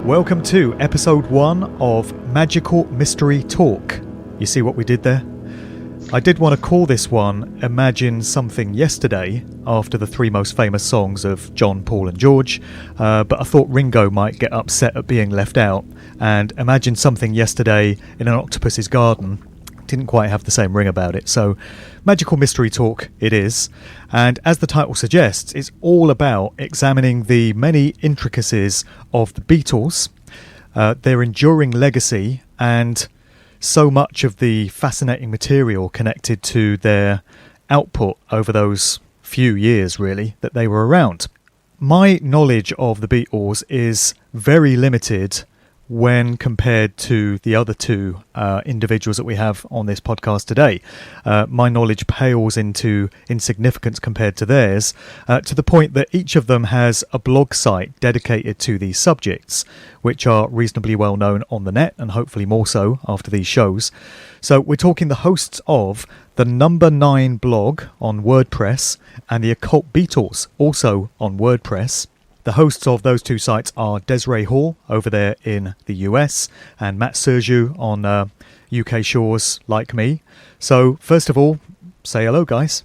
Welcome to episode 1 of Magical Mystery Talk. You see what we did there? I did want to call this one Imagine Something Yesterday, after the 3 most famous songs of John, Paul and George, but I thought Ringo might get upset at being left out, and Imagine Something Yesterday in an Octopus's Garden didn't quite have the same ring about it. So Magical Mystery Talk it is, and as the title suggests, it's all about examining the many intricacies of the Beatles, their enduring legacy, and so much of the fascinating material connected to their output over those few years really that they were around. My knowledge of the Beatles is very limited when compared to the other two individuals that we have on this podcast today. My knowledge pales into insignificance compared to theirs, to the point that each of them has a blog site dedicated to these subjects, which are reasonably well known on the net, and hopefully more so after these shows. So we're talking the hosts of the Number 9 blog on WordPress and the Occult Beatles, also on WordPress. The hosts of those two sites are Desiree Hall over there in the US and Matt Sergiu on UK shores like me. So first of all, say hello, guys.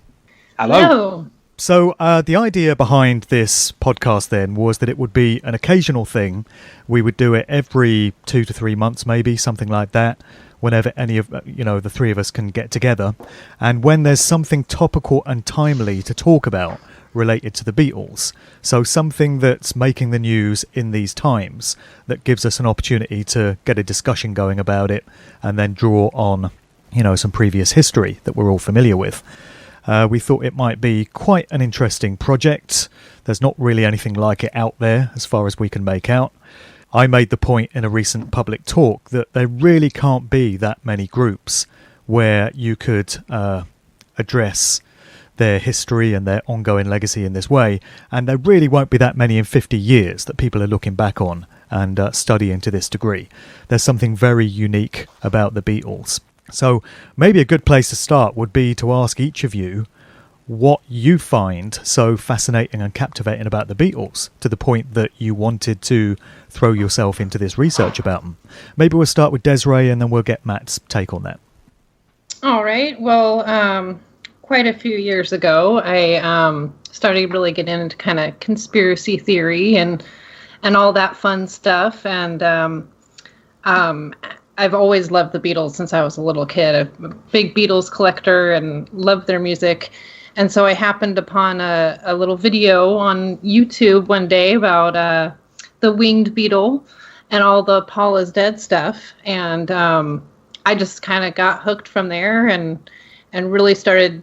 Hello. So the idea behind this podcast then was that it would be an occasional thing. We would do it every 2 to 3 months, maybe something like that, whenever any of the three of us can get together. And when there's something topical and timely to talk about related to the Beatles, so something that's making the news in these times that gives us an opportunity to get a discussion going about it and then draw on some previous history that we're all familiar with. We thought it might be quite an interesting project. There's not really anything like it out there as far as we can make out. I made the point in a recent public talk that there really can't be that many groups where you could address their history and their ongoing legacy in this way, and there really won't be that many in 50 years that people are looking back on and studying to this degree. There's something very unique about the Beatles. So maybe a good place to start would be to ask each of you what you find so fascinating and captivating about the Beatles to the point that you wanted to throw yourself into this research about them. Maybe we'll start with Desiree and then we'll get Matt's take on that. All right. Well, quite a few years ago, I started really getting into kind of conspiracy theory and all that fun stuff. And I've always loved the Beatles since I was a little kid. I'm a big Beatles collector and loved their music. And so I happened upon a little video on YouTube one day about the winged beetle and all the Paul is dead stuff. And I just kind of got hooked from there and really started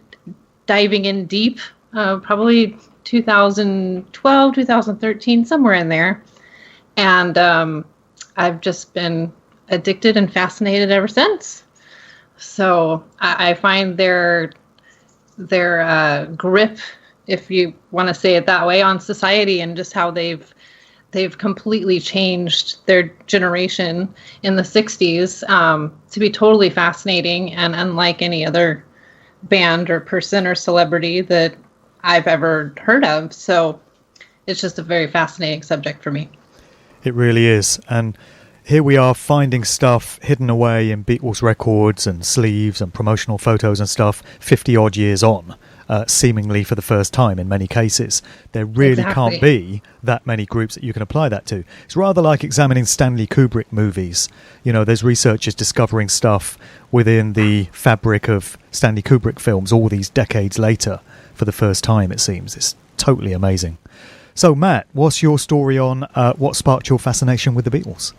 diving in deep, probably 2012, 2013, somewhere in there. And I've just been addicted and fascinated ever since. So I find their grip, if you want to say it that way, on society and just how they've completely changed their generation in the 60s to be totally fascinating and unlike any other band or person or celebrity that I've ever heard of. So it's just a very fascinating subject for me. It really is. And here we are finding stuff hidden away in Beatles records and sleeves and promotional photos and stuff 50 odd years on, seemingly for the first time in many cases. There really can't be that many groups that you can apply that to. It's rather like examining Stanley Kubrick movies. There's researchers discovering stuff within the fabric of Stanley Kubrick films all these decades later for the first time, it seems. It's totally amazing. So, Matt, what's your story on what sparked your fascination with the Beatles?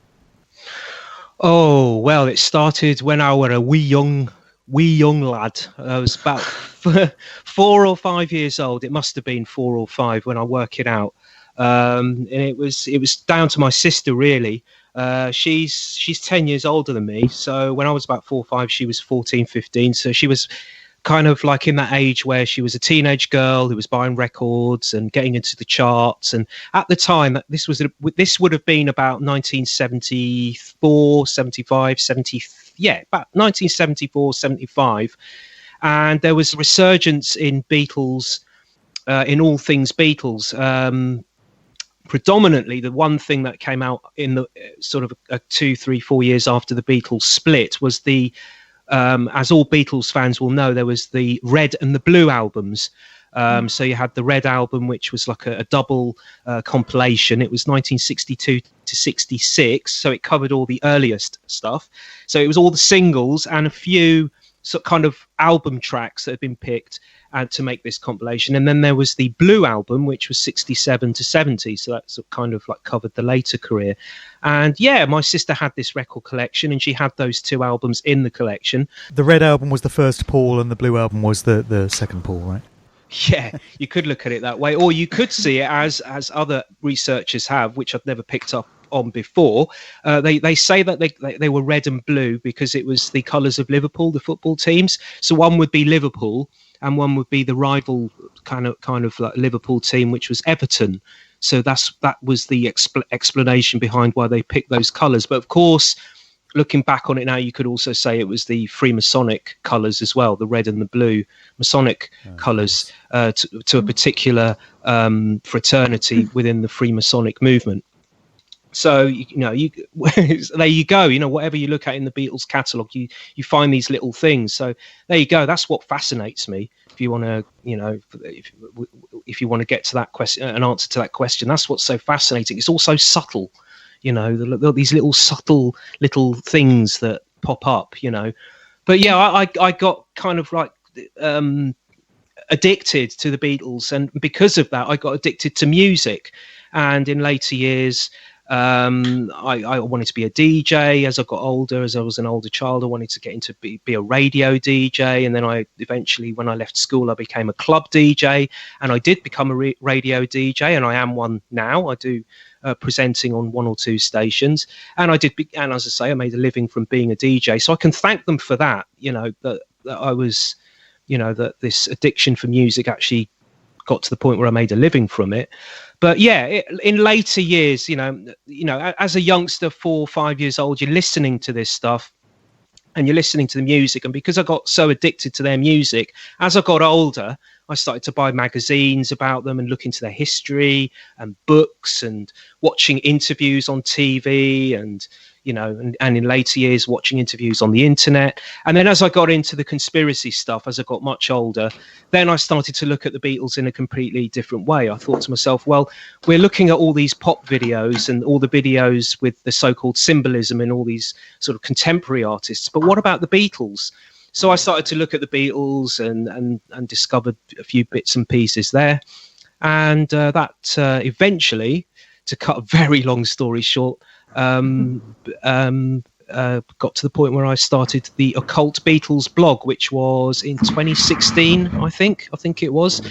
Oh, well, it started when I were a wee young lad. I was about 4 or 5 years old. It must have been 4 or 5 when I work it out. And it was down to my sister, really. She's 10 years older than me. So when I was about 4 or 5, she was 14, 15. So she was kind of like in that age where she was a teenage girl who was buying records and getting into the charts. And at the time, this would have been about 1974, 75, 70, about 1974, 75. And there was a resurgence in Beatles, in all things Beatles. predominantly the one thing that came out in the sort of 2, 3, 4 years after the Beatles split was the, as all Beatles fans will know, there was the Red and the Blue albums. So you had the Red album, which was like a double compilation. It was 1962 to 66, so it covered all the earliest stuff. So it was all the singles and a few kind of album tracks that had been picked to make this compilation. And then there was the Blue album, which was 67 to 70, so that sort of kind of like covered the later career. And yeah, my sister had this record collection, and she had those 2 albums in the collection. The Red album was the first Paul, and the Blue album was the second Paul, right? Yeah, you could look at it that way, or you could see it as other researchers have, which I've never picked up on before. They say that they were red and blue because it was the colours of Liverpool, the football teams. So one would be Liverpool, and one would be the rival kind of like Liverpool team, which was Everton. So that was the explanation behind why they picked those colours. But of course, looking back on it now, you could also say it was the Freemasonic colours as well, the red and the blue Masonic colours to a particular fraternity within the Freemasonic movement. So, there you go. Whatever you look at in the Beatles catalogue, you find these little things. So there you go. That's what fascinates me. If you want to, if you want to get to that question, an answer to that question, that's what's so fascinating. It's also subtle. These little subtle little things that pop up, But yeah, I got kind of like addicted to the Beatles, and because of that, I got addicted to music. And in later years, I wanted to be a DJ as I got older. As I was an older child, I wanted to get into be a radio DJ, and then I eventually, when I left school, I became a club DJ, and I did become a radio DJ, and I am one now. I do presenting on 1 or 2 stations, and and as I say, I made a living from being a DJ. So I can thank them for that. That I was, that this addiction for music actually got to the point where I made a living from it. But yeah, in later years, as a youngster, 4 or 5 years old, you're listening to this stuff and you're listening to the music. And because I got so addicted to their music, as I got older, I started to buy magazines about them and look into their history and books and watching interviews on TV and, and in later years, watching interviews on the internet. And then as I got into the conspiracy stuff, as I got much older, then I started to look at the Beatles in a completely different way. I thought to myself, well, we're looking at all these pop videos and all the videos with the so-called symbolism and all these sort of contemporary artists. But what about the Beatles? So I started to look at the Beatles and discovered a few bits and pieces there. And that eventually, to cut a very long story short, got to the point where I started the Occult Beatles blog, which was in 2016, I think it was.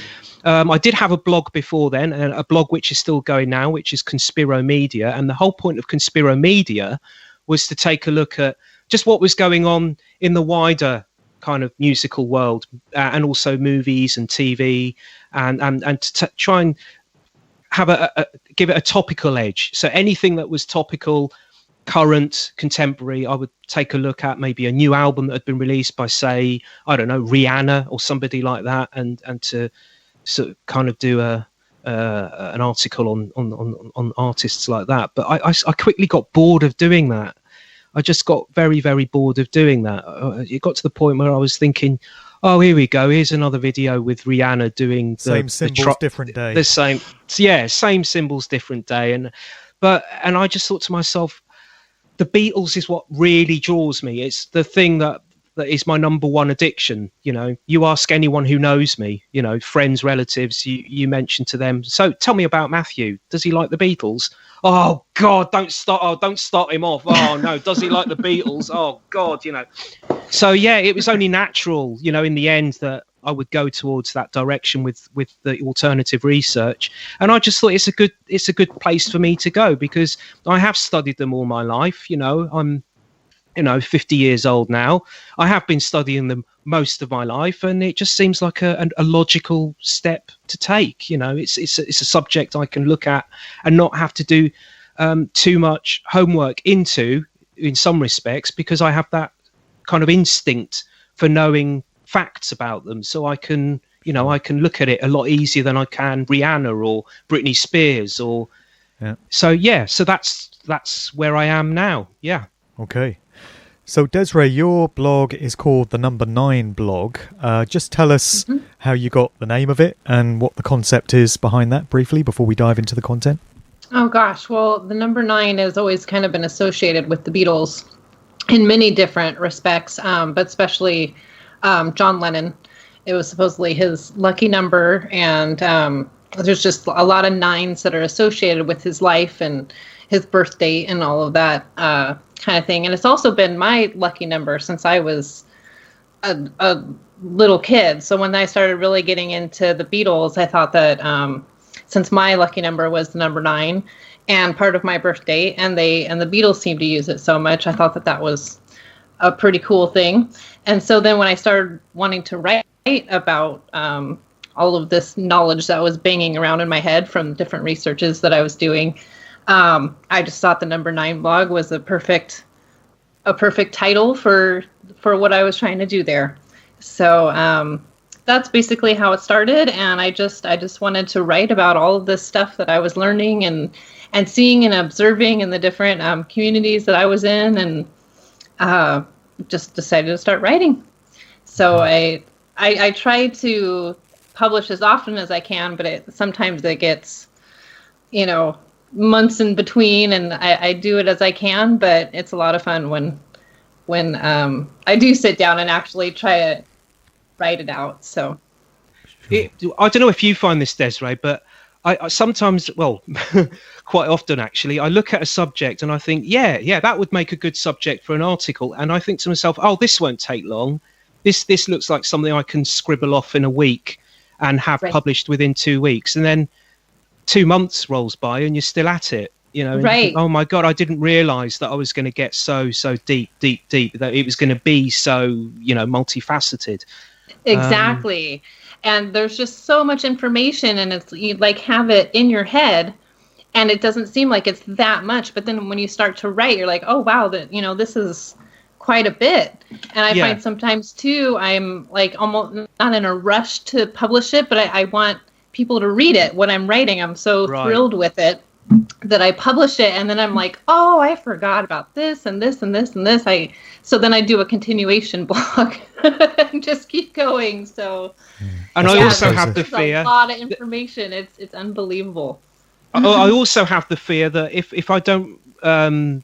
I did have a blog before then, and a blog which is still going now, which is Conspiromedia. And the whole point of Conspiromedia was to take a look at just what was going on in the wider kind of musical world, and also movies and TV, and to try and have give it a topical edge. So anything that was topical, current, contemporary, I would take a look at. Maybe a new album that had been released by, say, I don't know, Rihanna or somebody like that, and to sort of kind of do an article on artists like that. But I quickly got bored of doing that. I just got very, very bored of doing that. It got to the point where I was thinking, oh, here we go. Here's another video with Rihanna doing same symbols, different day. The same, yeah, same symbols, different day. And I just thought to myself, the Beatles is what really draws me. It's the thing that is my number one addiction. You ask anyone who knows me, friends, relatives, you mention to them, so tell me about Matthew. Does he like the Beatles? Oh God, don't start him off. Oh no, does he like the Beatles? Oh God, So yeah, it was only natural, in the end, that I would go towards that direction with the alternative research. And I just thought it's a good place for me to go, because I have studied them all my life. I'm 50 years old now. I have been studying them most of my life, and it just seems like a logical step to take. It's a subject I can look at and not have to do too much homework into, in some respects, because I have that kind of instinct for knowing facts about them. So I can look at it a lot easier than I can Rihanna or Britney Spears or So that's where I am now. Yeah. Okay. So Desiree, your blog is called the Number 9 blog. Just tell us how you got the name of it and what the concept is behind that briefly before we dive into the content. Oh gosh, well, the number 9 has always kind of been associated with the Beatles in many different respects, but especially John Lennon. It was supposedly his lucky number, and there's just a lot of 9s that are associated with his life and his birth date and all of that kind of thing. And it's also been my lucky number since I was a little kid. So when I started really getting into the Beatles, I thought that since my lucky number was the number 9 and part of my birth date, and the Beatles seemed to use it so much, I thought that was a pretty cool thing. And so then when I started wanting to write about all of this knowledge that was banging around in my head from different researches that I was doing, I just thought the number 9 blog was a perfect title for what I was trying to do there. So that's basically how it started, and I just wanted to write about all of this stuff that I was learning and seeing and observing in the different communities that I was in, and just decided to start writing. So I try to publish as often as I can, but sometimes it gets, months in between, and I do it as I can, but it's a lot of fun when I do sit down and actually try to write it out. So I don't know if you find this, Desiree, but I sometimes, well, quite often actually, I look at a subject and I think, yeah, that would make a good subject for an article. And I think to myself, oh, this won't take long. This looks like something I can scribble off in a week and have published within 2 weeks. And then 2 months rolls by and you're still at it, and you think, oh my God, I didn't realize that I was going to get so deep, that it was going to be so, multifaceted. Exactly. And there's just so much information, and it's you have it in your head and it doesn't seem like it's that much. But then when you start to write, you're like, oh, wow, this is quite a bit. And I find sometimes too, I'm almost not in a rush to publish it, but I want people to read it when I'm writing. I'm so thrilled with it that I publish it, and then I'm like, oh, I forgot about this and this and this and this. So then I do a continuation blog and just keep going. So, and I also have the fear. A lot of information. It's unbelievable. I also have the fear that if I don't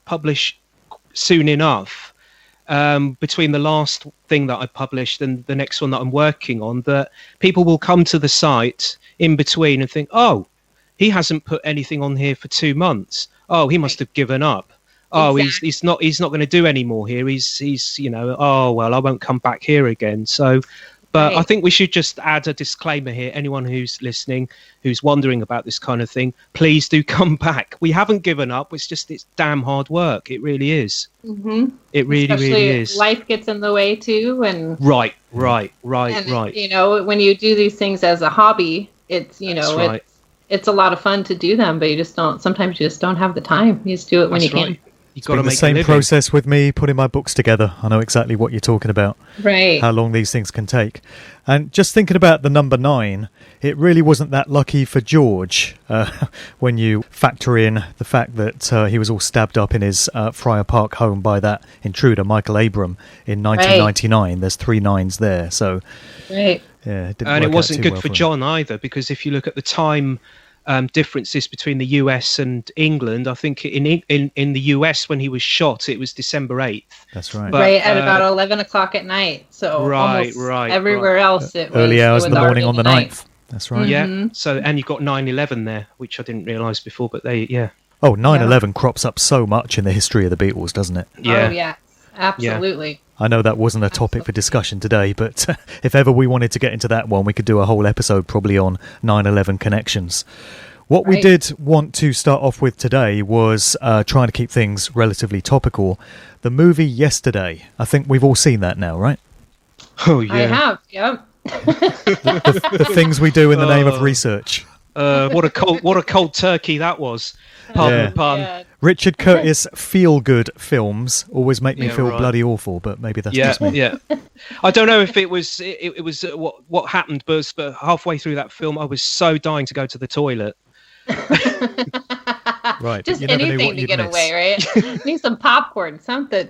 publish soon enough, between the last thing that I published and the next one that I'm working on, that people will come to the site in between and think, oh, he hasn't put anything on here for 2 months. Oh, he must have given up. Oh, exactly. he's not going to do any more here. He's oh well, I won't come back here again. So, but I think we should just add a disclaimer here. Anyone who's listening, who's wondering about this kind of thing, please do come back. We haven't given up. It's damn hard work. It really is. Mm-hmm. It really is. Life gets in the way too, and right. And, when you do these things as a hobby, it's it's a lot of fun to do them, but sometimes you just don't have the time. You just do it when you can. You've got to make the same process with me putting my books together. I know exactly what you're talking about. Right. How long these things can take. And just thinking about the number 9, it really wasn't that lucky for George when you factor in the fact that he was all stabbed up in his Friar Park home by that intruder, Michael Abram, in 1999. Right. There's 3 9s there. So, yeah, it wasn't good for John either, because if you look at the time differences between the US and England, I think in the US when he was shot, it was December 8th. That's right. But, at about 11 o'clock at night. So almost everywhere else it was early hours in the morning on the 9th. That's right. Yeah. So, and you've got 9/11 there, which I didn't realise before, but Oh, 9/11 crops up so much in the history of the Beatles, doesn't it? Yeah. Oh, yeah. Absolutely. Yeah. I know that wasn't a topic for discussion today, but if ever we wanted to get into that one, we could do a whole episode probably on 9/11 connections. What we did want to start off with today was trying to keep things relatively topical. The movie Yesterday. I think we've all seen that now, right? Oh, yeah. I have, yeah. the things we do in the name of research. What a cold turkey that was. Pardon the pun. Yeah. Richard Curtis feel-good films always make me feel bloody awful, but maybe that's just me. Yeah. I don't know if it was what happened, but halfway through that film, I was so dying to go to the toilet. Right. Just you never knew anything what to you'd get miss. away, right? Need some popcorn, something.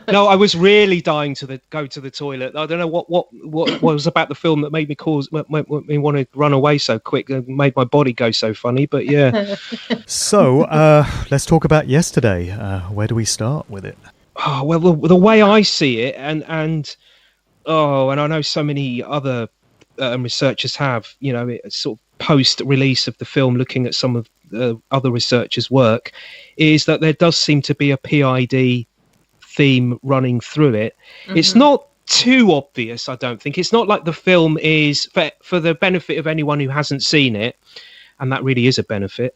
No, I was really dying to go to the toilet. I don't know what was about the film that made me want to run away so quick, made my body go so funny. But yeah. So let's talk about yesterday. Where do we start with it? Oh, well, the way I see it, and I know so many other researchers have, it's sort of post-release of the film, looking at some of the other researchers' work, is that there does seem to be a P.I.D. theme running through it. Mm-hmm. It's not too obvious, I don't think. It's not like the film is, for the benefit of anyone who hasn't seen it, and that really is a benefit.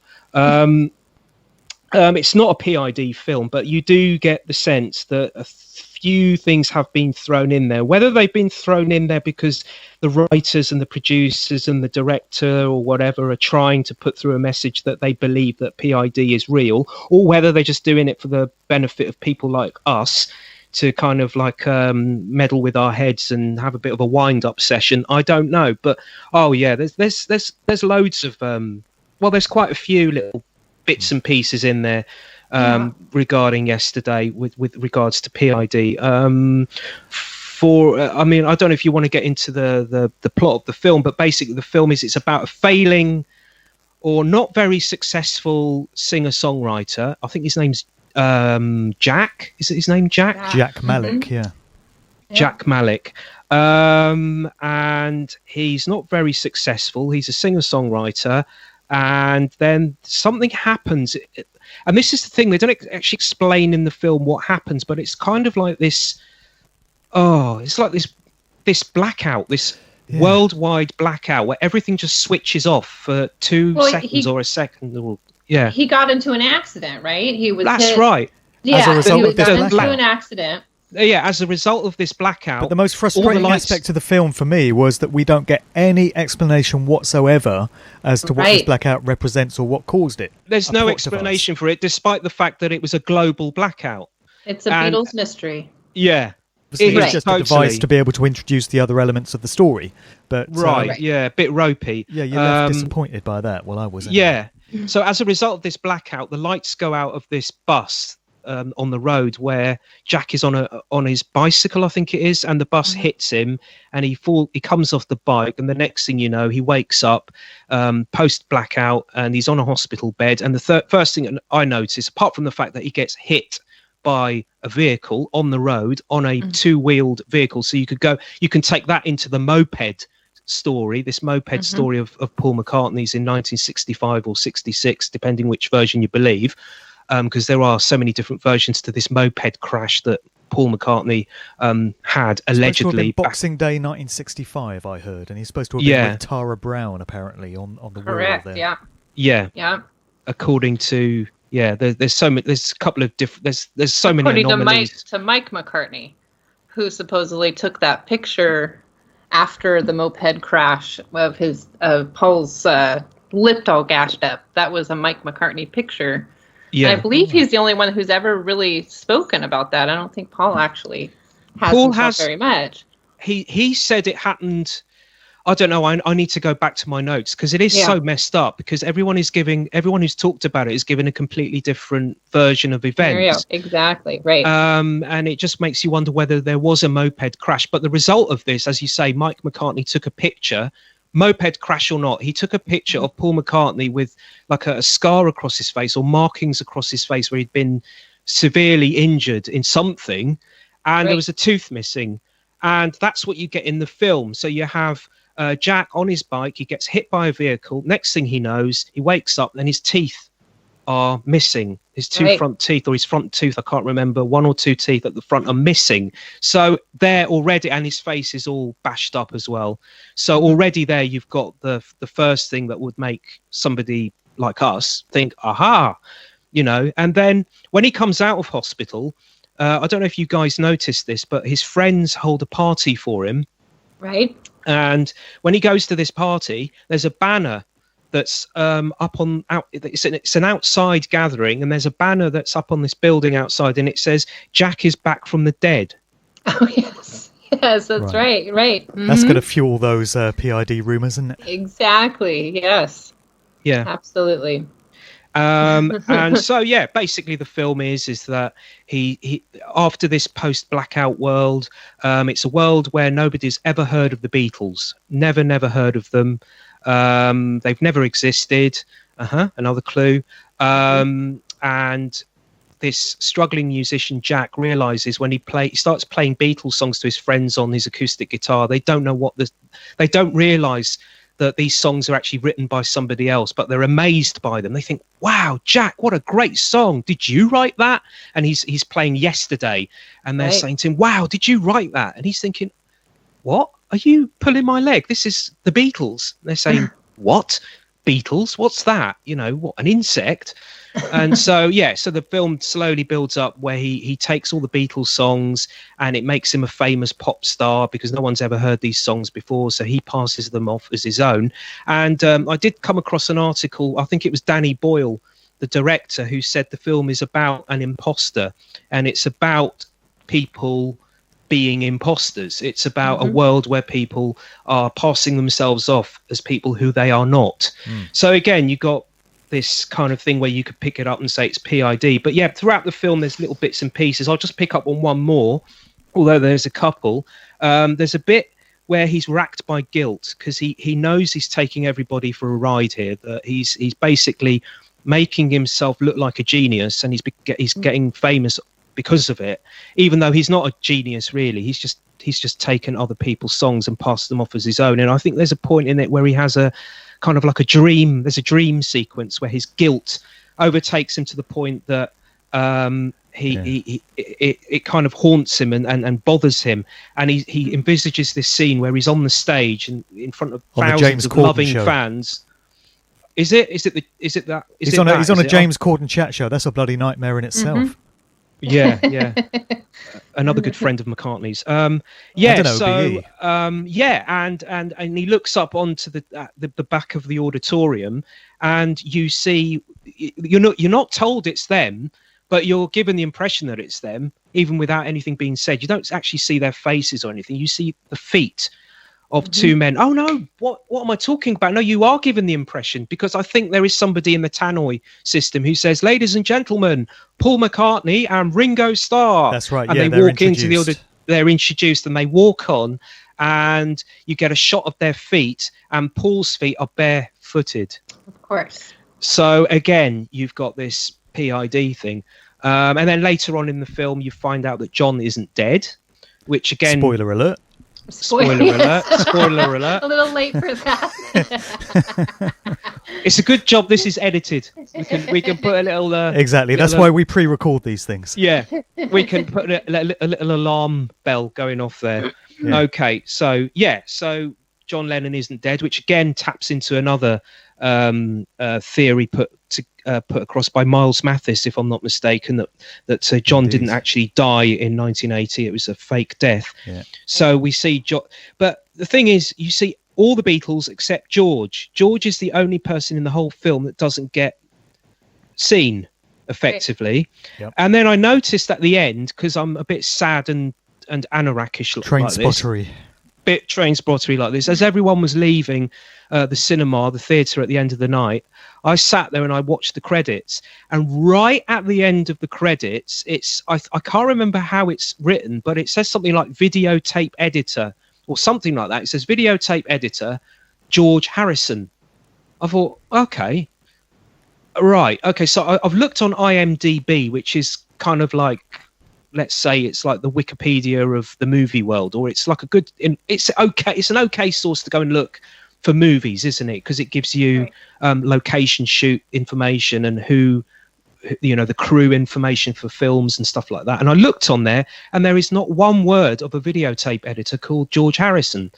It's not a P.I.D. film, but you do get the sense that a few things have been thrown in there. Whether they've been thrown in there because the writers and the producers and the director or whatever are trying to put through a message that they believe that P.I.D. is real, or whether they're just doing it for the benefit of people like us to kind of like meddle with our heads and have a bit of a wind-up session. I don't know, but there's loads of there's quite a few little bits and pieces in there regarding yesterday with regards to P.I.D. I don't know if you want to get into the plot of the film, but basically the film it's about a failing or not very successful singer-songwriter. I think his name's Jack. Is it his name, Jack? Jack Malik, mm-hmm. Yeah. Jack Malik. And he's not very successful. He's a singer-songwriter. And then something happens. And this is the thing. They don't actually explain in the film what happens, but it's kind of like this. Oh, it's like this blackout, this worldwide blackout where everything just switches off for 2 seconds or a second. He got into an accident, right? That's hit. Right. Yeah, as a result he got into an accident. Yeah, as a result of this blackout. But the most frustrating aspect of the film for me was that we don't get any explanation whatsoever as to what this blackout represents or what caused it. There's no explanation for it, despite the fact that it was a global blackout. It's a Beatles mystery. Yeah. It's just a device to be able to introduce the other elements of the story. But a bit ropey. Yeah, you're left disappointed by that. Well, I was. Yeah. So as a result of this blackout, the lights go out of this bus on the road where Jack is on his bicycle, I think it is, and the bus hits him and he comes off the bike, and the next thing you know, he wakes up post blackout and he's on a hospital bed. And the first thing I notice, apart from the fact that he gets hit by a vehicle on the road, on a two-wheeled vehicle, so you can take that into the moped story, this moped story of Paul McCartney's in 1965 or 66, depending which version you believe, because there are so many different versions to this moped crash that Paul McCartney had allegedly. Boxing Day 1965, I heard, and he's supposed to have been with Tara Brown apparently on the correct, wall there. Yeah. According to there's so many. There's a couple of different. There's so many anomalies. To Mike McCartney, who supposedly took that picture after the moped crash of Paul's lip all gashed up. That was a Mike McCartney picture. Yeah, and I believe he's the only one who's ever really spoken about that. I don't think Paul actually has very much. He said it happened. I don't know. I need to go back to my notes because it is so messed up. Because everyone who's talked about it is giving a completely different version of events. Exactly right. And it just makes you wonder whether there was a moped crash. But the result of this, as you say, Mike McCartney took a picture. Moped crash or not, he took a picture of Paul McCartney with like a scar across his face or markings across his face where he'd been severely injured in something, and there was a tooth missing. And that's what you get in the film. So you have Jack on his bike, he gets hit by a vehicle. Next thing he knows, he wakes up and his teeth are missing. His two front teeth, or his front tooth, I can't remember, 1 or 2 teeth at the front are missing. So there already, and his face is all bashed up as well. So already there you've got the first thing that would make somebody like us think, aha, And then when he comes out of hospital, I don't know if you guys noticed this, but his friends hold a party for him. Right. And when he goes to this party, there's a banner that's it's an outside gathering, and there's a banner that's up on this building outside, and it says Jack is back from the dead. Oh yes, that's right. That's going to fuel those PID rumors, isn't it? Exactly. Yes. Yeah. Absolutely. And so yeah, basically the film is that he after this post-blackout world, it's a world where nobody's ever heard of the Beatles, never heard of them. They've never existed. Another clue. And this struggling musician Jack realizes when he starts playing Beatles songs to his friends on his acoustic guitar, they don't realize that these songs are actually written by somebody else, but they're amazed by them. They think, wow, Jack, what a great song. Did you write that? And he's playing Yesterday, and they're saying to him, wow, did you write that? And he's thinking, what? Are you pulling my leg? This is the Beatles. And they're saying, what? Beatles? What's that? You know, what, an insect? And so the film slowly builds up where he takes all the Beatles songs and it makes him a famous pop star because no one's ever heard these songs before, so he passes them off as his own. And I did come across an article, I think it was Danny Boyle, the director, who said the film is about an imposter, and it's about people being imposters. It's about a world where people are passing themselves off as people who they are not. So again, you got this kind of thing where you could pick it up and say it's P.I.D. But yeah, throughout the film, there's little bits and pieces. I'll just pick up on one more, although there's a couple. There's a bit where he's racked by guilt because he knows he's taking everybody for a ride here, that he's basically making himself look like a genius, and he's getting famous because of it, even though he's not a genius really. He's just taken other people's songs and passed them off as his own. And I think there's a point in it where he has a kind of like a dream. There's a dream sequence where his guilt overtakes him to the point that it kind of haunts him and bothers him, and he envisages this scene where he's on the stage and in front of thousands of loving fans. He's on a James Corden chat show. That's a bloody nightmare in itself. Yeah. Another good friend of McCartney's. And he looks up onto the back of the auditorium, and you see, you're not told it's them, but you're given the impression that it's them, even without anything being said. You don't actually see their faces or anything. You see the feet of two men. Oh no, what am I talking about? No, you are given the impression, because I think there is somebody in the tannoy system who says, ladies and gentlemen, Paul McCartney and Ringo Starr. That's right. And they walk into the they're introduced and they walk on, and you get a shot of their feet, and Paul's feet are barefooted. Of course. So again, you've got this P.I.D. thing. And then later on in the film, you find out that John isn't dead, which again... Spoiler alert. Spoiler alert. Spoiler alert. A little late for that. It's a good job this is edited. We can put a little... exactly. That's why we pre-record these things. Yeah. We can put a little alarm bell going off there. Yeah. Okay. So John Lennon isn't dead, which again taps into another theory put across by Miles Mathis, if I'm not mistaken, that John didn't actually die in 1980. It was a fake death. Yeah. So we see John, but the thing is, you see all the Beatles except George. George is the only person in the whole film that doesn't get seen effectively. Yep. And then I noticed at the end, because I'm a bit sad and anorakish train like spottery. Bit train spottery like this, as everyone was leaving the cinema, the theatre at the end of the night, I sat there and I watched the credits, and right at the end of the credits, I can't remember how it's written, but it says something like videotape editor or something like that. It says videotape editor George Harrison. I thought, okay, right, okay, so I've looked on IMDb, which is kind of like, let's say it's like the Wikipedia of the movie world, or it's like it's an okay source to go and look for movies, isn't it? Because it gives you location shoot information and who, the crew information for films and stuff like that. And I looked on there, and there is not one word of a videotape editor called George Harrison.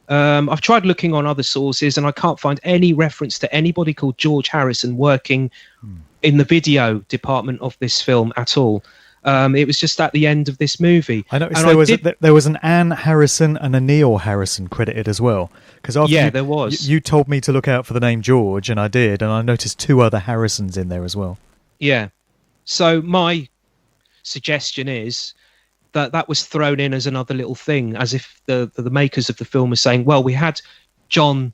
I've tried looking on other sources, and I can't find any reference to anybody called George Harrison working in the video department of this film at all. It was just at the end of this movie. I noticed there was an Anne Harrison and a Neil Harrison credited as well. Because there was. You told me to look out for the name George, and I did, and I noticed two other Harrisons in there as well. Yeah. So my suggestion is that was thrown in as another little thing, as if the makers of the film were saying, well, we had John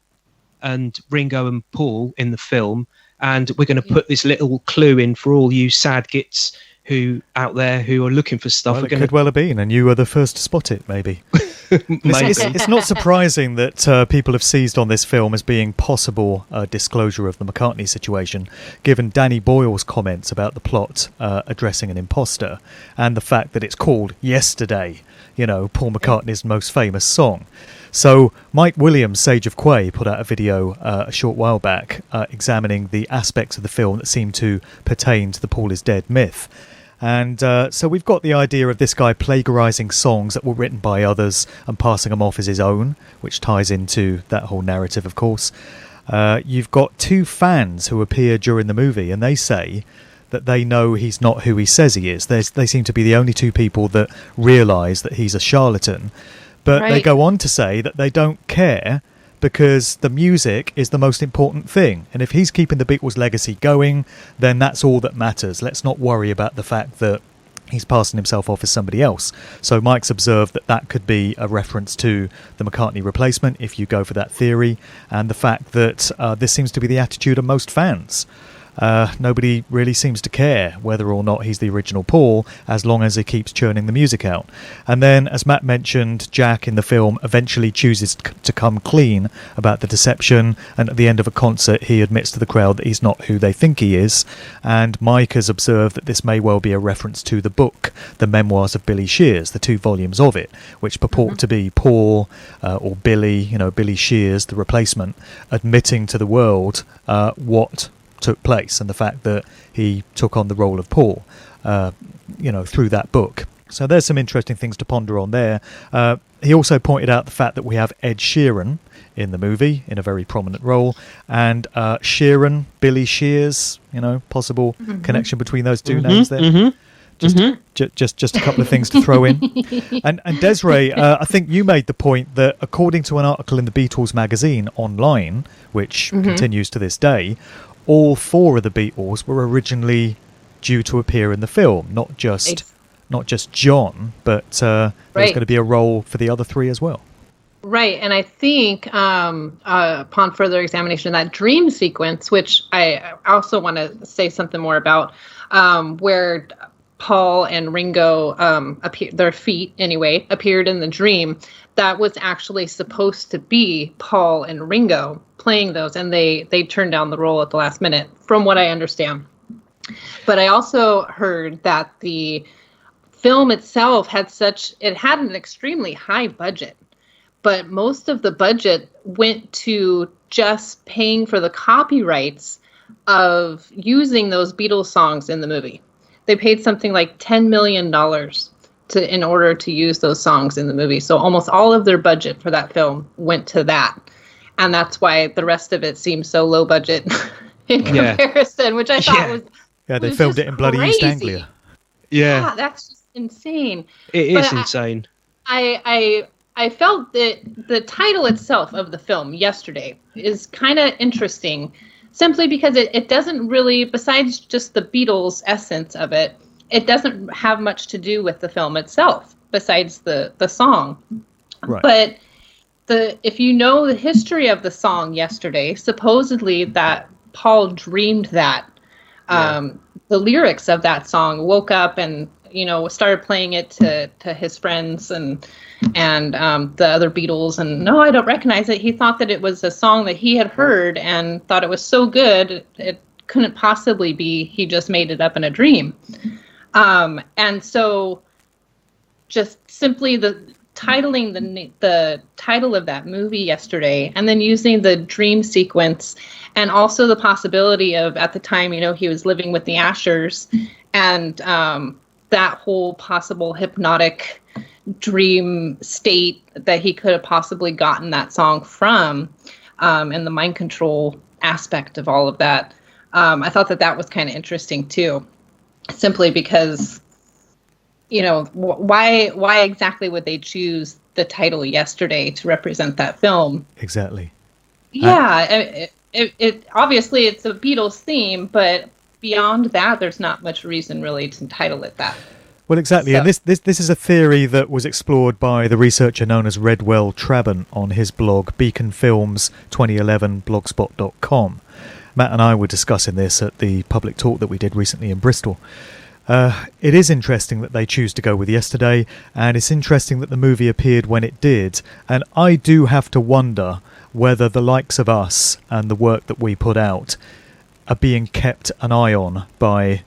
and Ringo and Paul in the film, and we're going to put this little clue in for all you sad gits who out there who are looking for stuff. Well, it could well have been, and you were the first to spot it, maybe. It's not surprising that people have seized on this film as being possible disclosure of the McCartney situation, given Danny Boyle's comments about the plot addressing an impostor, and the fact that it's called Yesterday, Paul McCartney's most famous song. So Mike Williams, Sage of Quay, put out a video a short while back examining the aspects of the film that seem to pertain to the Paul is dead myth. And so we've got the idea of this guy plagiarising songs that were written by others and passing them off as his own, which ties into that whole narrative, of course. You've got two fans who appear during the movie, and they say that they know he's not who he says he is. They seem to be the only two people that realise that he's a charlatan. But They go on to say that they don't care because the music is the most important thing. And if he's keeping the Beatles legacy going, then that's all that matters. Let's not worry about the fact that he's passing himself off as somebody else. So Mike's observed that could be a reference to the McCartney replacement, if you go for that theory, and the fact that this seems to be the attitude of most fans. Nobody really seems to care whether or not he's the original Paul, as long as he keeps churning the music out. And then, as Matt mentioned, Jack in the film eventually chooses to come clean about the deception, and at the end of a concert he admits to the crowd that he's not who they think he is. And Mike has observed that this may well be a reference to the book, The Memoirs of Billy Shears, the 2 volumes of it, which purport to be Paul or Billy, Billy Shears, the replacement, admitting to the world what took place, and the fact that he took on the role of Paul, through that book. So there's some interesting things to ponder on there. He also pointed out the fact that we have Ed Sheeran in the movie in a very prominent role, and Sheeran, Billy Shears, possible connection between those two names there. Just a couple of things to throw in. And Desiree, I think you made the point that according to an article in the Beatles magazine online, which continues to this day, all 4 of the Beatles were originally due to appear in the film, not just John, but there's going to be a role for the other 3 as well. Right, and I think upon further examination of that dream sequence, which I also want to say something more about, where Paul and Ringo their feet anyway appeared in the dream, that was actually supposed to be Paul and Ringo playing those, and they turned down the role at the last minute, from what I understand. But I also heard that the film itself had an extremely high budget, but most of the budget went to just paying for the copyrights of using those Beatles songs in the movie. They paid something like $10 million in order to use those songs in the movie. So almost all of their budget for that film went to that. And that's why the rest of it seems so low budget in comparison, which I thought was they filmed it in bloody crazy. East Anglia. Yeah, that's just insane. It is insane. I felt that the title itself of the film, Yesterday, is kind of interesting, simply because it doesn't really, besides just the Beatles essence of it, it doesn't have much to do with the film itself, besides the song. Right. But if you know the history of the song Yesterday, supposedly that Paul dreamed that. The lyrics of that song, woke up and, started playing it to his friends and the other Beatles, and no, I don't recognize it. He thought that it was a song that he had heard and thought it was so good it couldn't possibly be he just made it up in a dream. And so just simply titling the title of that movie Yesterday, and then using the dream sequence, and also the possibility of, at the time, he was living with the Ashers, and that whole possible hypnotic dream state that he could have possibly gotten that song from, and the mind control aspect of all of that. I thought that was kind of interesting too, simply because, why exactly would they choose the title Yesterday to represent that film? Exactly. Yeah, it obviously it's a Beatles theme, but beyond that, there's not much reason really to title it that. Well, exactly, So- and this is a theory that was explored by the researcher known as Redwell Trabant on his blog beaconfilms2011blogspot.com. Matt and I were discussing this at the public talk that we did recently in Bristol. It is interesting that they choose to go with Yesterday, and it's interesting that the movie appeared when it did, and I do have to wonder whether the likes of us and the work that we put out are being kept an eye on by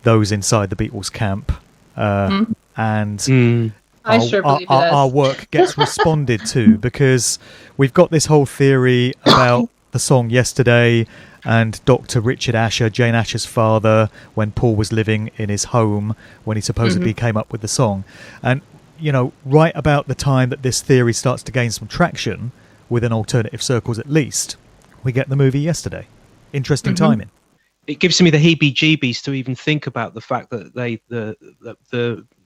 those inside the Beatles camp. And I sure believe it is. our work gets responded to, because we've got this whole theory about the song Yesterday and Dr. Richard Asher, Jane Asher's father, when Paul was living in his home when he supposedly came up with the song. And, you know, right about the time that this theory starts to gain some traction, within alternative circles at least, we get the movie Yesterday. Interesting timing. It gives me the heebie-jeebies to even think about the fact that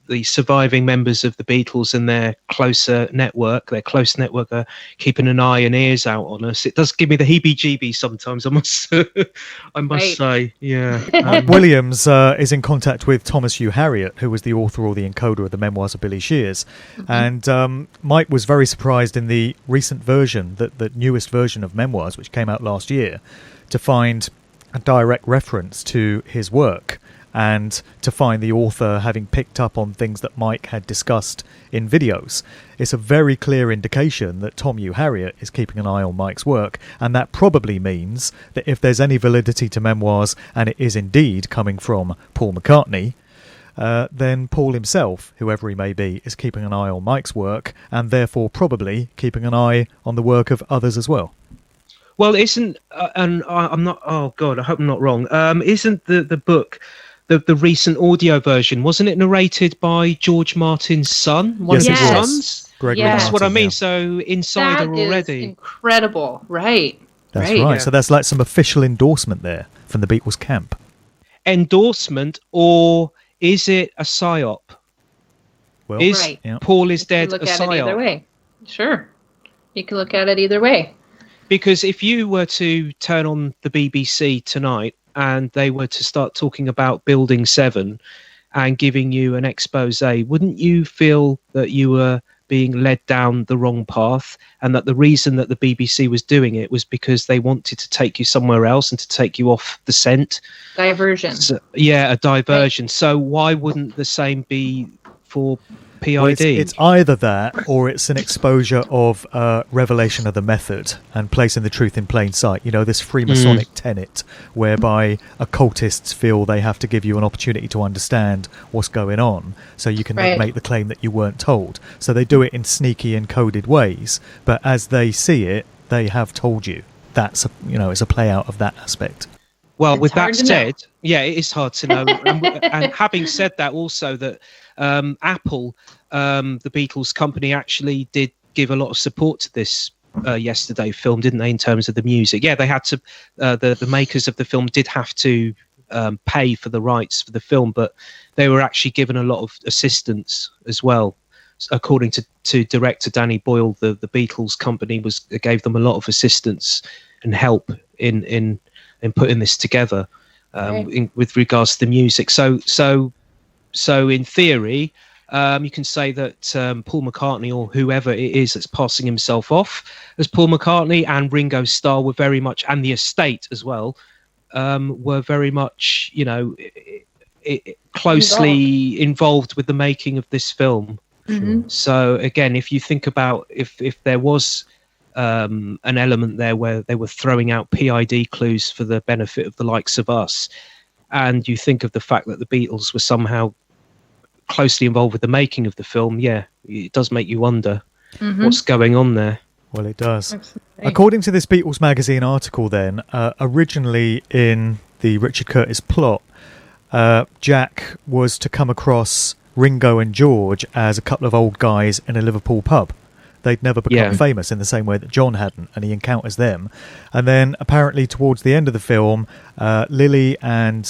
the surviving members of the Beatles and their close network are keeping an eye and ears out on us. It does give me the heebie-jeebies sometimes, I must say. Yeah. Williams is in contact with Thomas Hugh Harriot, who was the author or the encoder of the memoirs of Billy Shears. And Mike was very surprised in the recent version, the newest version of Memoirs, which came out last year, to find a direct reference to his work, and to find the author having picked up on things that Mike had discussed in videos. It's a very clear indication that Tom Hugh Harriot is keeping an eye on Mike's work, and that probably means that if there's any validity to Memoirs, and it is indeed coming from Paul McCartney, then Paul himself, whoever he may be, is keeping an eye on Mike's work, and therefore probably keeping an eye on the work of others as well. Well, isn't and I'm not. Oh God, I hope I'm not wrong. Isn't the book, the recent audio version, wasn't it narrated by George Martin's son? One Yes, of his it was. sons. Gregory Yes. That's what I Martin, mean. yeah. So insider That is already. incredible, right? That's right. right. So that's like some official endorsement there from the Beatles camp. Endorsement, or is it a psyop? Well, Is Right. yeah. Paul is You can dead look a at it either psyop? way. Sure, you can look at it either way. Because if you were to turn on the BBC tonight and they were to start talking about Building 7 and giving you an expose, wouldn't you feel that you were being led down the wrong path, and that the reason that the BBC was doing it was because they wanted to take you somewhere else and to take you off the scent? Diversion. So, yeah, a diversion. So why wouldn't the same be for P.I.D? Well, it's either that, or it's an exposure of revelation of the method and placing the truth in plain sight. You know, this Freemasonic tenet whereby occultists feel they have to give you an opportunity to understand what's going on, so you can then Right. make the claim that you weren't told. So they do it in sneaky, encoded ways, but as they see it, they have told you. That's it's a play out of that aspect. Well, It's with that hard to know. said, yeah, it is hard to know. And having said that, also that Apple, the Beatles company, actually did give a lot of support to this Yesterday film, didn't they? In terms of the music, yeah, they had to. The makers of the film did have to pay for the rights for the film, but they were actually given a lot of assistance as well. According to director Danny Boyle, the Beatles company gave them a lot of assistance and help in putting this together, with regards to the music. So in theory, you can say that Paul McCartney, or whoever it is that's passing himself off as Paul McCartney, and Ringo Starr were very much, and the estate as well, were very much, closely involved with the making of this film. So again, if you think about if there was an element there where they were throwing out P.I.D. clues for the benefit of the likes of us, and you think of the fact that the Beatles were somehow closely involved with the making of the film, yeah, it does make you wonder what's going on there. Well, it does. Absolutely. According to this Beatles magazine article then, originally in the Richard Curtis plot, Jack was to come across Ringo and George as a couple of old guys in a Liverpool pub. They'd never become famous in the same way that John hadn't, and he encounters them. And then apparently towards the end of the film, Jack and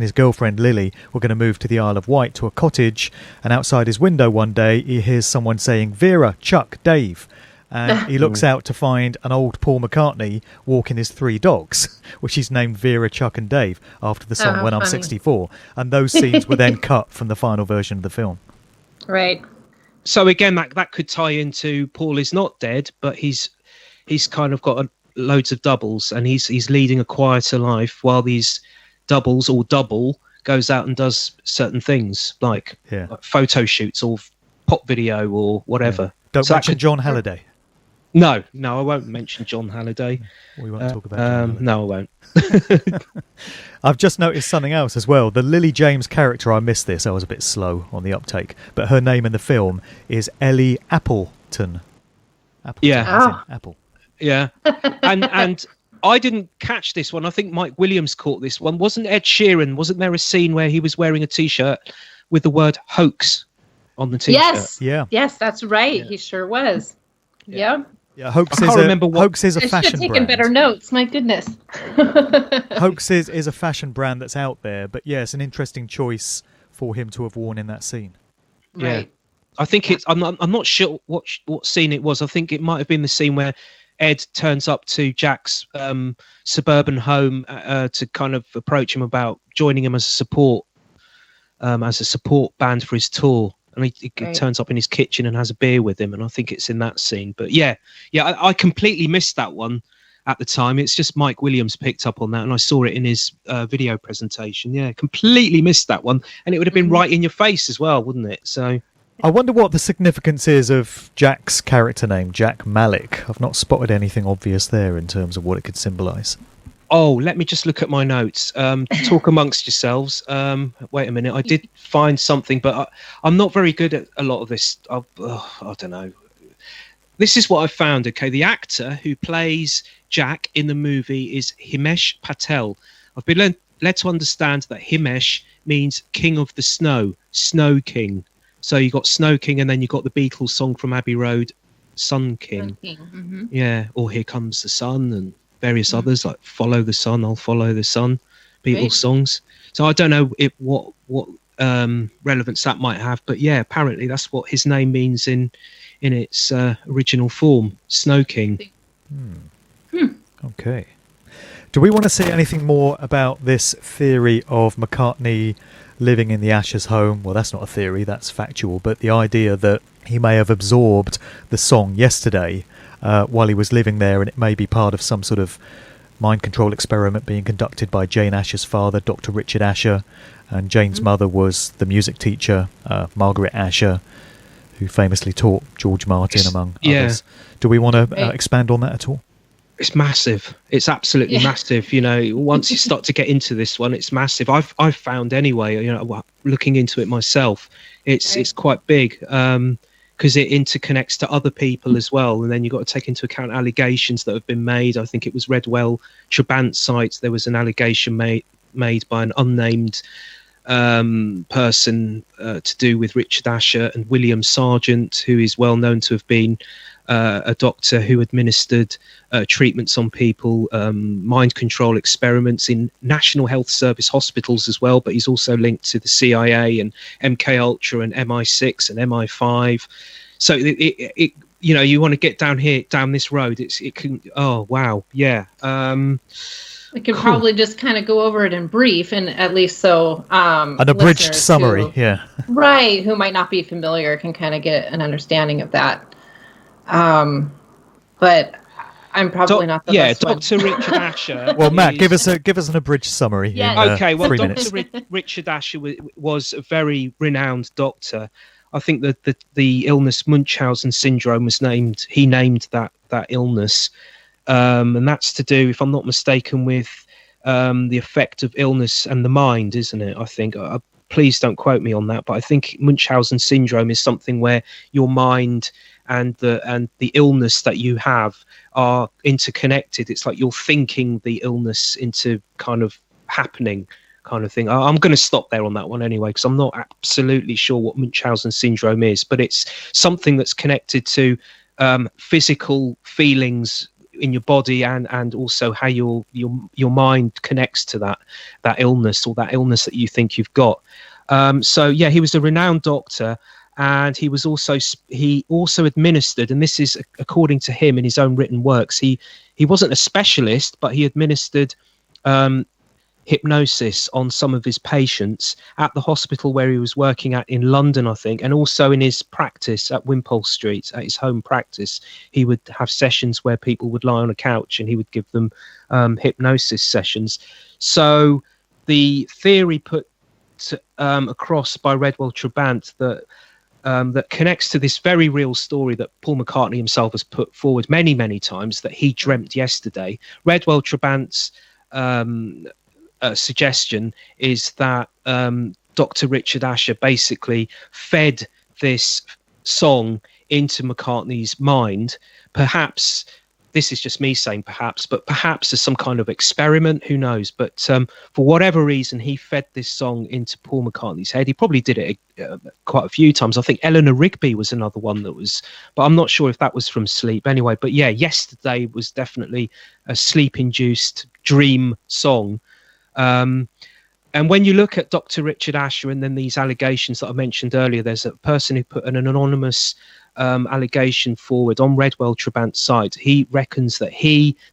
his girlfriend Lily were going to move to the Isle of Wight to a cottage, and outside his window one day he hears someone saying, "Vera, Chuck, Dave." and he looks out to find an old Paul McCartney walking his 3 dogs, which he's named Vera, Chuck and Dave, after the song When I'm 64. And those scenes were then cut from the final version of the film. Right. So again, that could tie into Paul is not dead, but he's kind of got loads of doubles, and he's leading a quieter life while these doubles or double goes out and does certain things like photo shoots or pop video or whatever. Yeah. Don't mention John Halliday. No, I won't mention John Halliday. We won't talk about John Halliday. No, I won't. I've just noticed something else as well. The Lily James character, I missed this. I was a bit slow on the uptake. But her name in the film is Ellie Appleton. Apple. Yeah. And I didn't catch this one. I think Mike Williams caught this one. Wasn't Ed Sheeran, wasn't there a scene where he was wearing a T-shirt with the word hoax on the T-shirt? Yes. Yeah. Yes, that's right. Yeah. He sure was. Yeah. Yeah, Hoax is a fashion brand. I should have taken better notes. My goodness. Hoax is a fashion brand that's out there, but yeah, it's an interesting choice for him to have worn in that scene. Yeah. Right. I think it's. I'm not sure what scene it was. I think it might have been the scene where Ed turns up to Jack's suburban home to kind of approach him about joining him as a support band for his tour. And he turns up in his kitchen and has a beer with him, and I think it's in that scene. But I completely missed that one at the time. It's just Mike Williams picked up on that, and I saw it in his video presentation. Yeah, completely missed that one, and it would have been right in your face as well, wouldn't it? So I wonder what the significance is of Jack's character name, Jack Malik. I've not spotted anything obvious there in terms of what it could symbolise. Oh, let me just look at my notes. Talk amongst yourselves. Wait a minute. I did find something, but I'm not very good at a lot of this. I don't know. This is what I found. Okay, the actor who plays Jack in the movie is Himesh Patel. I've been led to understand that Himesh means King of the Snow, Snow King. So you got Snow King, and then you got the Beatles song from Abbey Road, Sun King. Mm-hmm. Yeah, or Here Comes the Sun, and various others like Follow the Sun, I'll Follow the Sun, Beatles songs. So I don't know what relevance that might have, but yeah, apparently that's what his name means in its original form, Snow King. Okay. Do we want to say anything more about this theory of McCartney living in the Ashes home? Well, that's not a theory, that's factual, but the idea that he may have absorbed the song Yesterday while he was living there, and it may be part of some sort of mind control experiment being conducted by Jane Asher's father, Dr. Richard Asher, and Jane's mother was the music teacher, Margaret Asher, who famously taught George Martin, among others. Do we want to expand on that at all? It's massive. It's absolutely massive. You know, once you start to get into this one, it's massive. I've found anyway, you know, looking into it myself, it's quite big. Because it interconnects to other people as well. And then you've got to take into account allegations that have been made. I think it was Redwell Trabant site. There was an allegation made by an unnamed person to do with Richard Asher and William Sargent, who is well known to have been a doctor who administered treatments on people, mind control experiments in National Health Service hospitals as well. But he's also linked to the CIA and MK Ultra and MI6 and MI5. So it you know, you want to get down this road. It can. Oh wow, yeah. We could probably just kind of go over it in brief, and at least so an abridged summary, right, who might not be familiar can kind of get an understanding of that. But I'm probably not the best Dr. Richard Asher. Well, Matt, give us an abridged summary. Yeah. Okay. Well, 3 Dr. minutes. Richard Asher was a very renowned doctor. I think that the illness Munchausen syndrome was named. He named that illness, and that's to do, if I'm not mistaken, with the effect of illness and the mind, isn't it? I think. Please don't quote me on that, but I think Munchausen syndrome is something where your mind and the illness that you have are interconnected. It's like you're thinking the illness into kind of happening, kind of thing. I'm going to stop there on that one anyway, because I'm not absolutely sure what Munchausen syndrome is, but it's something that's connected to physical feelings in your body and also how your mind connects to that illness or that illness that you think you've got. So yeah, he was a renowned doctor. and he also administered, and this is according to him in his own written works, he wasn't a specialist, but he administered hypnosis on some of his patients at the hospital where he was working at in London, I think, and also in his practice at Wimpole Street, at his home practice. He would have sessions where people would lie on a couch and he would give them hypnosis sessions. So the theory put across by Redwell Trabant that connects to this very real story that Paul McCartney himself has put forward many, many times, that he dreamt yesterday. Redwell Trabant's suggestion is that Dr. Richard Asher basically fed this song into McCartney's mind. Perhaps, this is just me saying perhaps, but perhaps as some kind of experiment, who knows? But for whatever reason, he fed this song into Paul McCartney's head. He probably did it quite a few times. I think Eleanor Rigby was another one that was, but I'm not sure if that was from sleep anyway. But yeah, yesterday was definitely a sleep-induced dream song. And when you look at Dr. Richard Asher and then these allegations that I mentioned earlier, there's a person who put an anonymous allegation forward on Redwell Trabant's site. He reckons that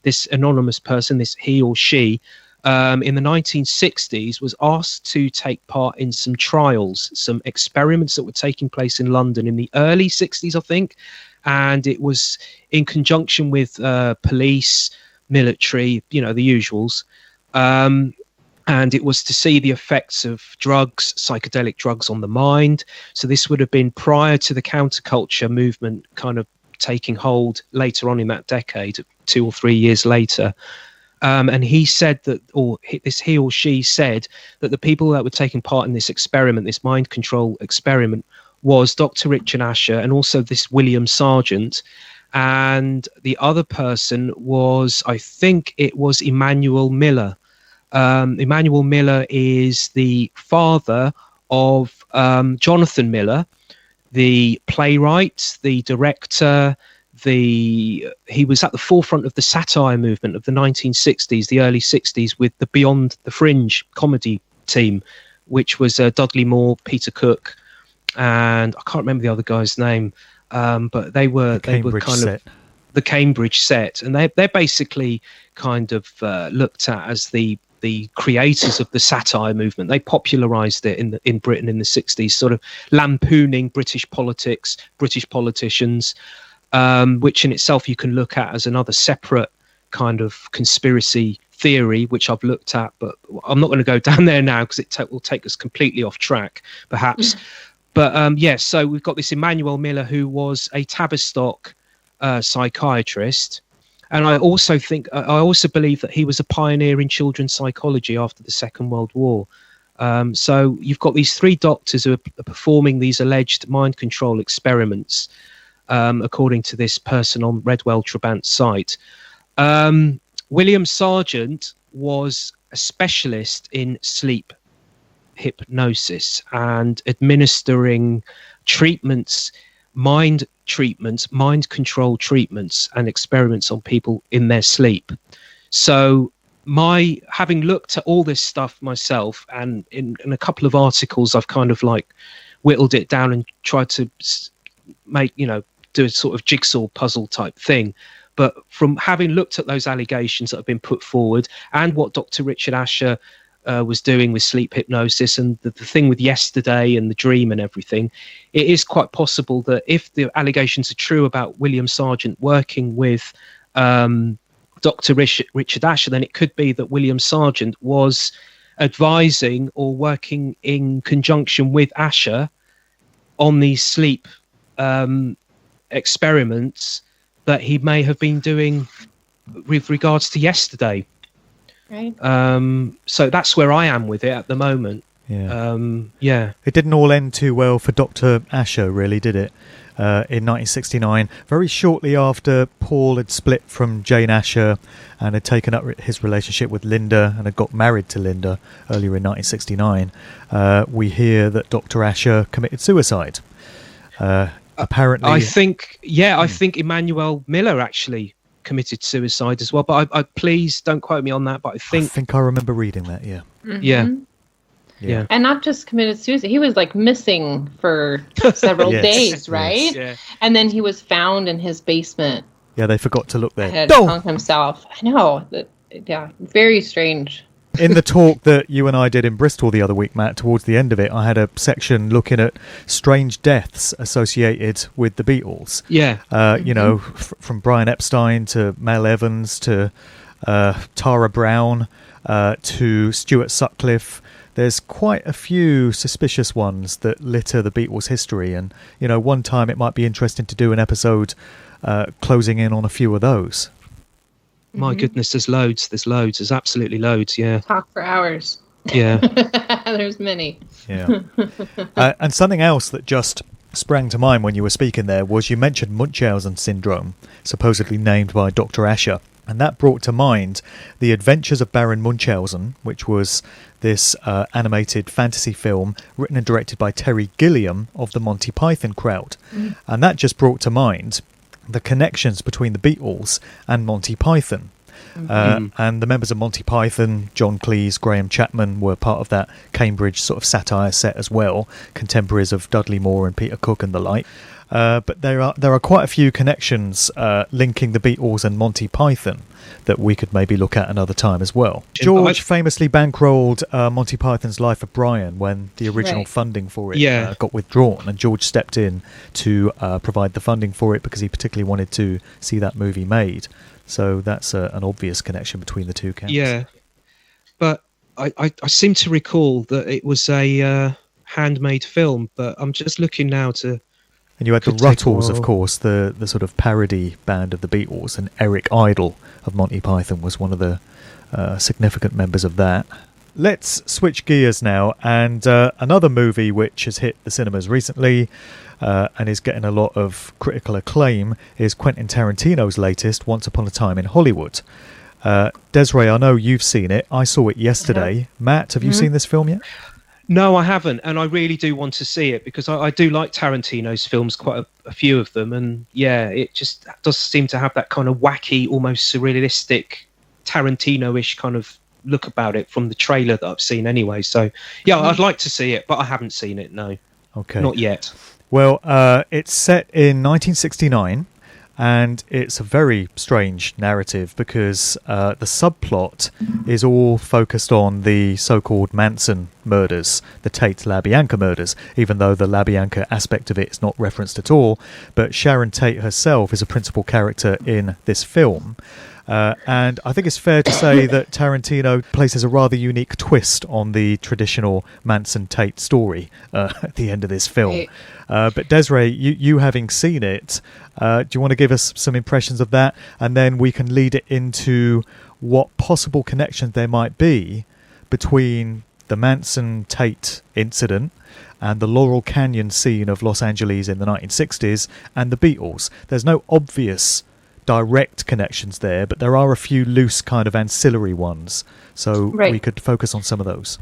this anonymous person, he or she, in the 1960s was asked to take part in some trials, some experiments that were taking place in London in the early 60s, I think. And it was in conjunction with police, military, the usuals. And it was to see the effects of drugs, psychedelic drugs on the mind. So this would have been prior to the counterculture movement kind of taking hold later on in that decade, 2 or 3 years later. And he said that, he or she said that the people that were taking part in this experiment, this mind control experiment, was Dr. Richard Asher and also this William Sargent. And the other person was, I think it was Emmanuel Miller. Emmanuel Miller is the father of Jonathan Miller, the playwright, the director. He was at the forefront of the satire movement of the 1960s, the early 60s, with the Beyond the Fringe comedy team, which was Dudley Moore, Peter Cook, and I can't remember the other guy's name, but they were kind of the Cambridge set, and they're basically kind of looked at as the creators of the satire movement. They popularized it in Britain in the 60s, sort of lampooning British politics, British politicians, which in itself you can look at as another separate kind of conspiracy theory, which I've looked at, but I'm not going to go down there now because it will take us completely off track, perhaps. But so we've got this Emmanuel Miller, who was a Tavistock psychiatrist. And I also believe that he was a pioneer in children's psychology after the Second World War. So you've got these 3 doctors who are performing these alleged mind control experiments, according to this person on Redwell Trabant's site. William Sargent was a specialist in sleep hypnosis and administering treatments, mind control treatments and experiments on people in their sleep. So having looked at all this stuff myself, and in a couple of articles I've kind of like whittled it down and tried to make, do a sort of jigsaw puzzle type thing. But from having looked at those allegations that have been put forward and what Dr. Richard Asher was doing with sleep hypnosis and the thing with yesterday and the dream and everything, it is quite possible that if the allegations are true about William Sargent working with Dr. Richard Asher, then it could be that William Sargent was advising or working in conjunction with Asher on these sleep experiments that he may have been doing with regards to yesterday. Right. So that's where I am with it at the moment. Yeah. It didn't all end too well for Dr. Asher, really, did it? In 1969, very shortly after Paul had split from Jane Asher and had taken up his relationship with Linda and had got married to Linda earlier in 1969, we hear that Dr. Asher committed suicide. Apparently, I think Emmanuel Miller actually committed suicide as well, but I please don't quote me on that, but I think I remember reading that. Yeah. Mm-hmm. Yeah. Yeah. And not just committed suicide. He was like missing for several Yes, days, right? Yeah. And then he was found in his basement. Yeah, they forgot to look there. Had hung himself. I know. Yeah, very strange. In the talk that you and I did in Bristol the other week, Matt, towards the end of it, I had a section looking at strange deaths associated with the Beatles. Yeah. You know, from Brian Epstein to Mel Evans to Tara Brown to Stuart Sutcliffe. There's quite a few suspicious ones that litter the Beatles' history. And, you know, one time it might be interesting to do an episode closing in on a few of those. My goodness, there's loads. There's absolutely loads. Yeah. Talk for hours. Yeah. There's many. Yeah. And something else that just sprang to mind when you were speaking there was you mentioned Munchausen syndrome, supposedly named by Dr. Asher. And that brought to mind The Adventures of Baron Munchausen, which was this animated fantasy film written and directed by Terry Gilliam of the Monty Python crowd. And that just brought to mind the connections between the Beatles and Monty Python. And the members of Monty Python, John Cleese, Graham Chapman, were part of that Cambridge sort of satire set as well, contemporaries of Dudley Moore and Peter Cook and the like. But there are quite a few connections linking the Beatles and Monty Python that we could maybe look at another time as well. George famously bankrolled Monty Python's Life of Brian when the original funding for it got withdrawn, and George stepped in to provide the funding for it because he particularly wanted to see that movie made. So that's an obvious connection between the two camps. Yeah, but I seem to recall that it was a handmade film, but I'm just looking now to... And you had the Ruttles, of course, the sort of parody band of the Beatles, and Eric Idle of Monty Python was one of the significant members of that. Let's switch gears now, and another movie which has hit the cinemas recently and is getting a lot of critical acclaim is Quentin Tarantino's latest, Once Upon a Time in Hollywood. Desiree, I know you've seen it. I saw it yesterday. Matt, have you seen this film yet? No, I haven't, and I really do want to see it because I do like Tarantino's films, quite a few of them, and yeah, it just does seem to have that kind of wacky, almost surrealistic, Tarantino-ish kind of look about it from the trailer that I've seen anyway. So yeah, I'd like to see it, but I haven't seen it, no. Okay. Not yet. Well, it's set in 1969. And it's a very strange narrative because the subplot is all focused on the so-called Manson murders, the Tate LaBianca murders, even though the LaBianca aspect of it is not referenced at all. But Sharon Tate herself is a principal character in this film. And I think it's fair to say that Tarantino places a rather unique twist on the traditional Manson-Tate story at the end of this film. But Desiree, you having seen it, do you want to give us some impressions of that? And then we can lead it into what possible connections there might be between the Manson-Tate incident and the Laurel Canyon scene of Los Angeles in the 1960s and the Beatles. There's no obvious direct connections there, but there are a few loose kind of ancillary ones. So we could focus on some of those.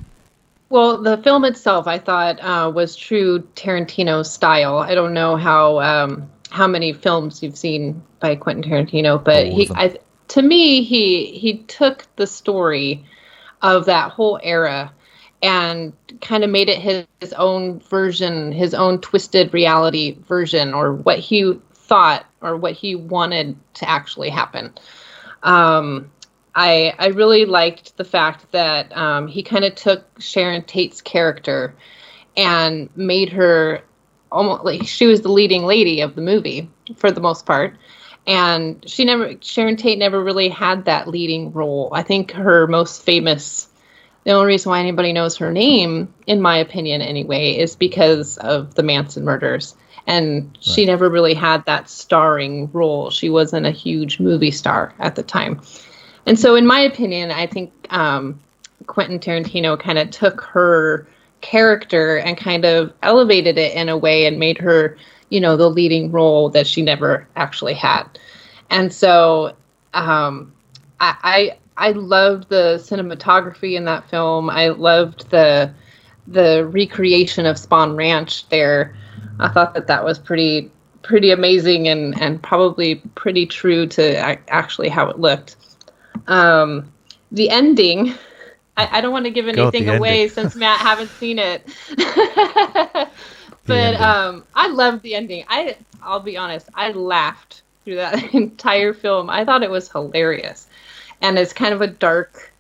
Well, the film itself, I thought, was true Tarantino style. I don't know how many films you've seen by Quentin Tarantino, but to me, he took the story of that whole era and kind of made it his own version, his own twisted reality version, or what he thought or what he wanted to actually happen. I really liked the fact that he kind of took Sharon Tate's character and made her almost like she was the leading lady of the movie for the most part. And Sharon Tate never really had that leading role. I think her most famous, the only reason why anybody knows her name, in my opinion anyway, is because of the Manson murders. And she never really had that starring role. She wasn't a huge movie star at the time. And so in my opinion, I think Quentin Tarantino kind of took her character and kind of elevated it in a way and made her, the leading role that she never actually had. And so I loved the cinematography in that film. I loved the recreation of Spahn Ranch there. I thought that was pretty amazing and probably pretty true to actually how it looked. The ending I don't want to give anything away since Matt haven't seen it. But I loved the ending. I'll be honest, I laughed through that entire film. I thought it was hilarious. And it's kind of a dark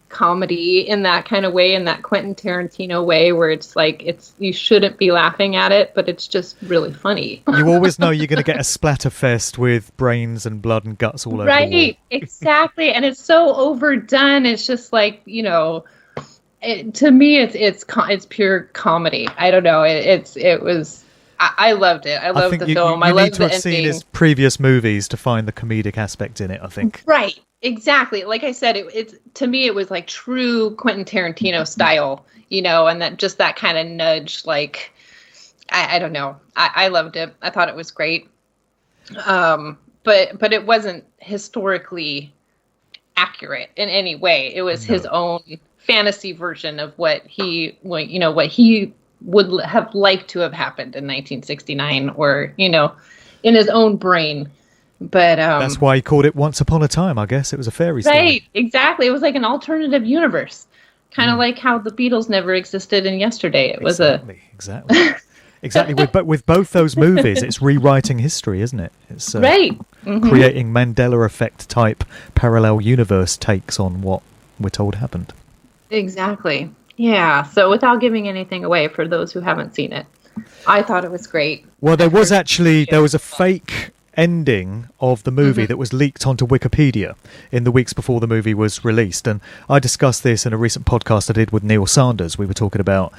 comedy in that kind of way, in that Quentin Tarantino way, where it's like you shouldn't be laughing at it, but it's just really funny. You always know you're going to get a splatterfest with brains and blood and guts all over. Right, exactly. And it's so overdone. It's just like, you know, to me, it's pure comedy. I don't know. I loved it. I loved the film. I loved the ending. You need to have seen his previous movies to find the comedic aspect in it, I think. Right. Exactly. Like I said, to me, it was like true Quentin Tarantino style, you know, and that kind of nudge, like, I don't know. I loved it. I thought it was great. But it wasn't historically accurate in any way. It was his own fantasy version of what he would have liked to have happened in 1969, or, you know, in his own brain. But that's why he called it Once Upon a Time, I guess. It was a fairy story. Right, exactly. It was like an alternative universe. Kind of like how the Beatles never existed in yesterday. It was Exactly. With both those movies, it's rewriting history, isn't it? It's right. Mm-hmm. Creating Mandela effect type parallel universe takes on what we're told happened. Exactly. Yeah. So without giving anything away for those who haven't seen it, I thought it was great. Well, there was a fake ending of the movie that was leaked onto Wikipedia in the weeks before the movie was released, and I discussed this in a recent podcast I did with Neil Sanders. We were talking about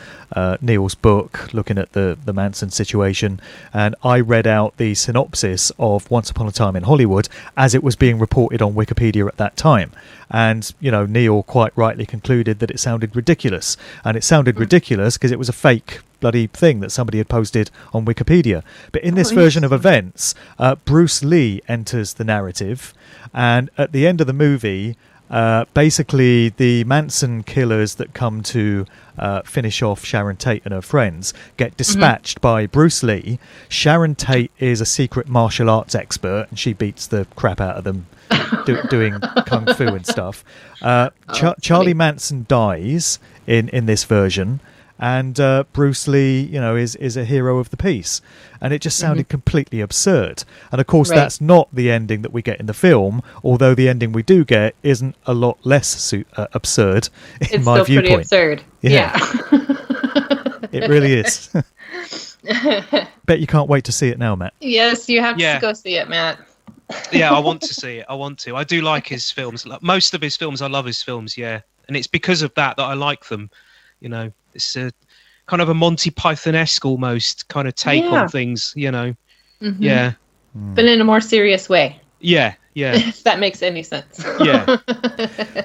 Neil's book, looking at the Manson situation, and I read out the synopsis of Once Upon a Time in Hollywood as it was being reported on Wikipedia at that time. And, you know, Neil quite rightly concluded that it sounded ridiculous, and it sounded ridiculous because it was a fake bloody thing that somebody had posted on Wikipedia. But in this version of events, Bruce Lee enters the narrative, and at the end of the movie, basically the Manson killers that come to finish off Sharon Tate and her friends get dispatched by Bruce Lee. Sharon Tate is a secret martial arts expert, and she beats the crap out of them doing kung fu and stuff. Charlie Manson dies in this version, and Bruce Lee, you know, is a hero of the piece, and it just sounded completely absurd. And of course, that's not the ending that we get in the film. Although the ending we do get isn't a lot less absurd in my viewpoint. It's still pretty absurd. Yeah. It really is. Bet you can't wait to see it now, Matt. Yes, you have to go see it, Matt. Yeah, I want to see it. I do like his films. Most of his films, I love his films. Yeah, and it's because of that I like them. You know, it's a kind of a Monty Python-esque almost kind of take on things, you know. Yeah. But in a more serious way. Yeah. If that makes any sense. Yeah.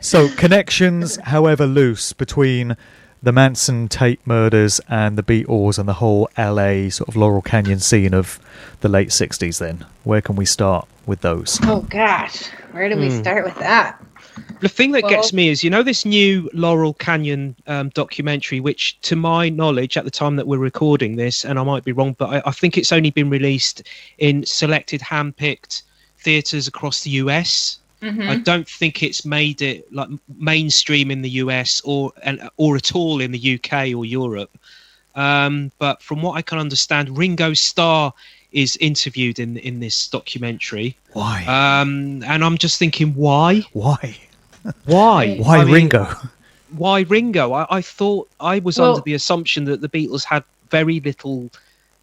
So connections, however loose, between the Manson Tate murders and the Beatles and the whole LA sort of Laurel Canyon scene of the late 60s then. Where can we start with those? Oh, gosh. Where do we start with that? The thing that gets me is, you know, this new Laurel Canyon documentary, which to my knowledge at the time that we're recording this, and I might be wrong, but I think it's only been released in selected hand-picked theatres across the US. I don't think it's made it like mainstream in the US or at all in the UK or Europe. But from what I can understand, Ringo Starr is interviewed in this documentary. Why? And I'm just thinking, why? Why Ringo? Why Ringo? I thought I was under the assumption that the Beatles had very little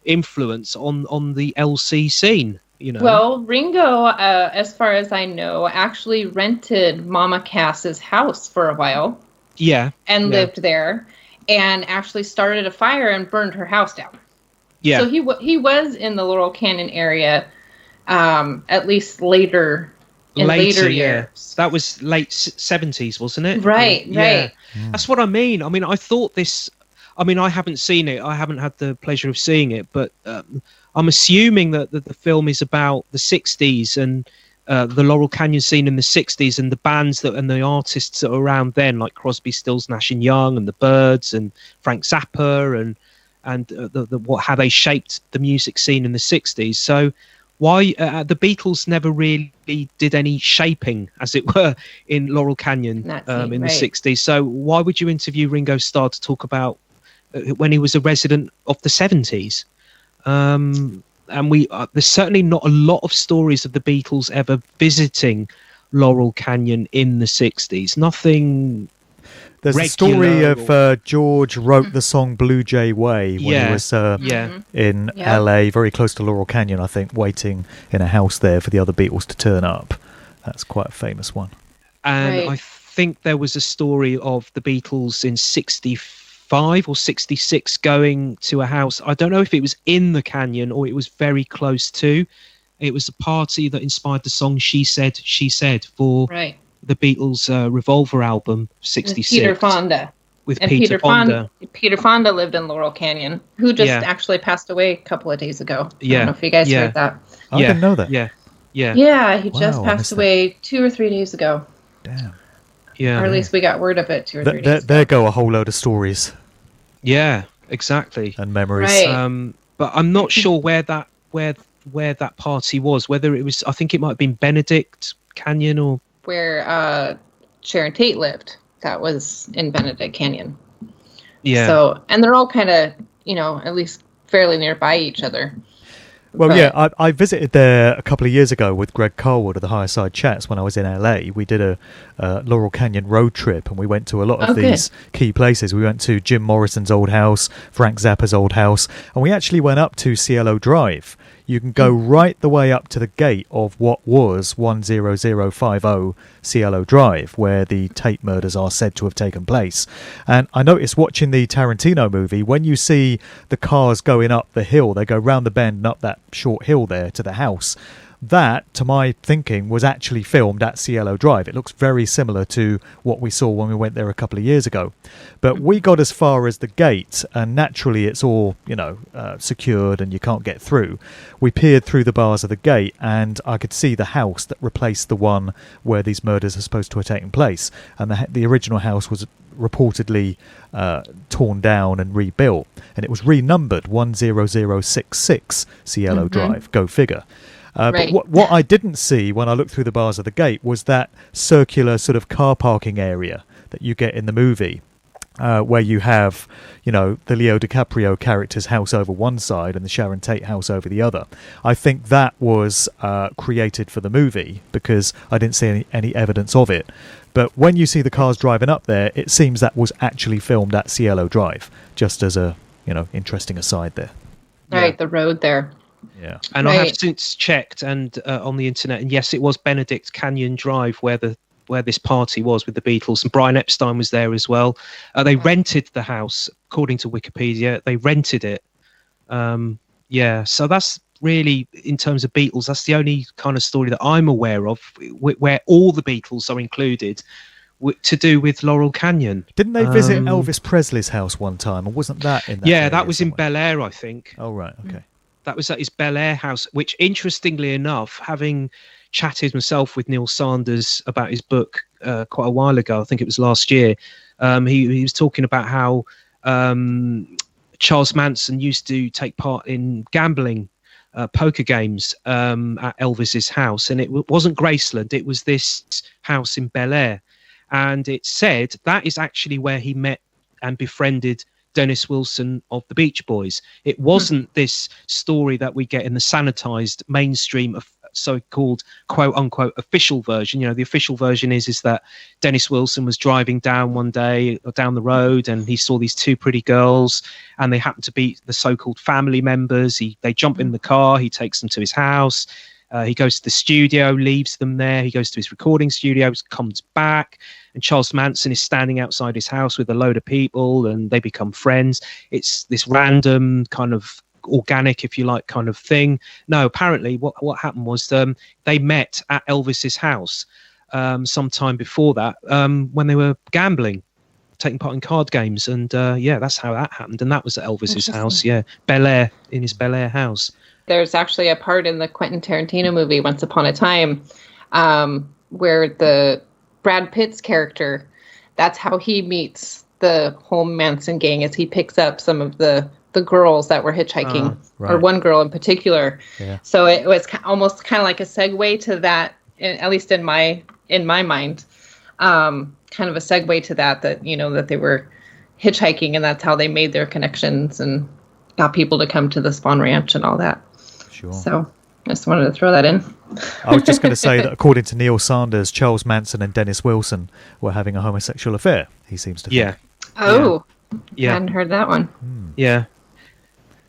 influence on the LC scene. You know? Well, Ringo, as far as I know, actually rented Mama Cass's house for a while. Yeah. And lived there, and actually started a fire and burned her house down. Yeah. So he was in the Laurel Canyon area, at least later years. That was late 70s, wasn't it? Right. That's what I mean. I mean, I thought this. I mean, I haven't seen it. I haven't had the pleasure of seeing it, but I'm assuming that the film is about the 60s and the Laurel Canyon scene in the 60s and the bands and the artists that were around then, like Crosby, Stills, Nash and Young and the Byrds and Frank Zappa and how they shaped the music scene in the 60s. So why the Beatles never really did any shaping, as it were, in Laurel Canyon in the 60s. So why would you interview Ringo Starr to talk about when he was a resident of the 70s? And there's certainly not a lot of stories of the Beatles ever visiting Laurel Canyon in the 60s. Nothing. There's a story of George wrote the song Blue Jay Way when he was in LA, very close to Laurel Canyon, I think, waiting in a house there for the other Beatles to turn up. That's quite a famous one. And I think there was a story of the Beatles in 65 or 66 going to a house. I don't know if it was in the canyon or it was very close to. It was a party that inspired the song She Said, She Said for the Beatles' Revolver album, 66. Peter Fonda. Peter Fonda. Peter Fonda lived in Laurel Canyon, who just actually passed away a couple of days ago. I don't know if you guys heard that. I didn't know that. Yeah, he just passed away 2 or 3 days ago. Damn. Yeah. Or at least we got word of it 2 or 3 days ago. There go a whole load of stories. Yeah, exactly. And memories. Right. But I'm not sure where that party was. Whether it was, I think it might have been Benedict Canyon or where Sharon Tate lived. That was in Benedict Canyon. Yeah. So, and they're all kind of, at least fairly nearby each other. Well, I visited there a couple of years ago with Greg Carwood of the Higher Side Chats when I was in LA. We did a Laurel Canyon road trip, and we went to a lot of these key places. We went to Jim Morrison's old house, Frank Zappa's old house, and we actually went up to Cielo Drive. You can go right the way up to the gate of what was 10050 Cielo Drive, where the Tate murders are said to have taken place. And I noticed watching the Tarantino movie, when you see the cars going up the hill, they go round the bend and up that short hill there to the house. That, to my thinking, was actually filmed at Cielo Drive. It looks very similar to what we saw when we went there a couple of years ago. But we got as far as the gate, and naturally it's all, secured and you can't get through. We peered through the bars of the gate, and I could see the house that replaced the one where these murders are supposed to have taken place. And the original house was reportedly torn down and rebuilt, and it was renumbered 10066 Cielo Drive. Go figure. But what I didn't see when I looked through the bars of the gate was that circular sort of car parking area that you get in the movie, where you have, the Leo DiCaprio character's house over one side and the Sharon Tate house over the other. I think that was created for the movie because I didn't see any evidence of it. But when you see the cars driving up there, it seems that was actually filmed at Cielo Drive, just as a, interesting aside there. Right, the road there. Yeah, and I have since checked and on the internet, and yes, it was Benedict Canyon Drive where this party was with the Beatles, and Brian Epstein was there as well. They rented the house, according to Wikipedia. They rented it. So that's really, in terms of Beatles, that's the only kind of story that I'm aware of where all the Beatles are included, to do with Laurel Canyon. Didn't they visit Elvis Presley's house one time, or wasn't that in that area that was somewhere? in Bel Air, I think. Oh, right, okay. That was at his Bel Air house, which, interestingly enough, having chatted myself with Neil Sanders about his book quite a while ago, I think it was last year, he was talking about how Charles Manson used to take part in gambling poker games at Elvis's house, and it wasn't Graceland, it was this house in Bel Air, and it said that is actually where he met and befriended Dennis Wilson of the Beach Boys. It wasn't this story that we get in the sanitized mainstream of so-called quote unquote official version. The official version is that Dennis Wilson was driving down one day or down the road, and he saw these two pretty girls, and they happened to be the so-called family members. They jump in the car, he takes them to his house, he goes to the studio, leaves them there, he goes to his recording studio, comes back, and Charles Manson is standing outside his house with a load of people, and they become friends. It's this random kind of organic, if you like, kind of thing. No, apparently what happened was they met at Elvis's house sometime before that when they were gambling, taking part in card games, and that's how that happened. And that was at Elvis's house, Bel Air, in his Bel Air house. There's actually a part in the Quentin Tarantino movie Once Upon a Time where the Brad Pitt's character, that's how he meets the whole Manson gang, as he picks up some of the the girls that were hitchhiking, or one girl in particular. Yeah. So it was almost kind of like a segue to that, at least in my mind, kind of a segue to that, you know, that they were hitchhiking, and that's how they made their connections and got people to come to the Spawn Ranch and all that. Sure. So I just wanted to throw that in. I was just going to say that according to Neil Sanders, Charles Manson and Dennis Wilson were having a homosexual affair, he seems to think. Yeah. Oh, yeah. I hadn't heard that one. Yeah.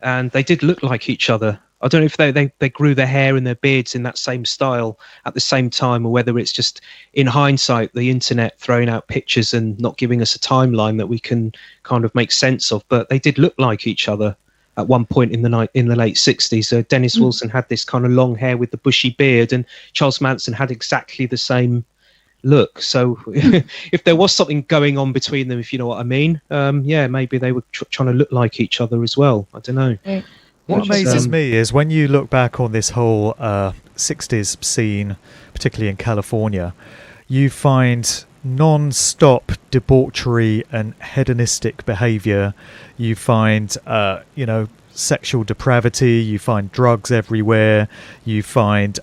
And they did look like each other. I don't know if they grew their hair and their beards in that same style at the same time, or whether it's just, in hindsight, the internet throwing out pictures and not giving us a timeline that we can kind of make sense of. But they did look like each other at one point in the late 60s. Dennis Wilson had this kind of long hair with the bushy beard, and Charles Manson had exactly the same look. So if there was something going on between them, if you know what I mean, maybe they were trying to look like each other as well. I don't know. Right. What amazes me is when you look back on this whole 60s scene, particularly in California, you find non-stop debauchery and hedonistic behaviour. You find, sexual depravity. You find drugs everywhere. You find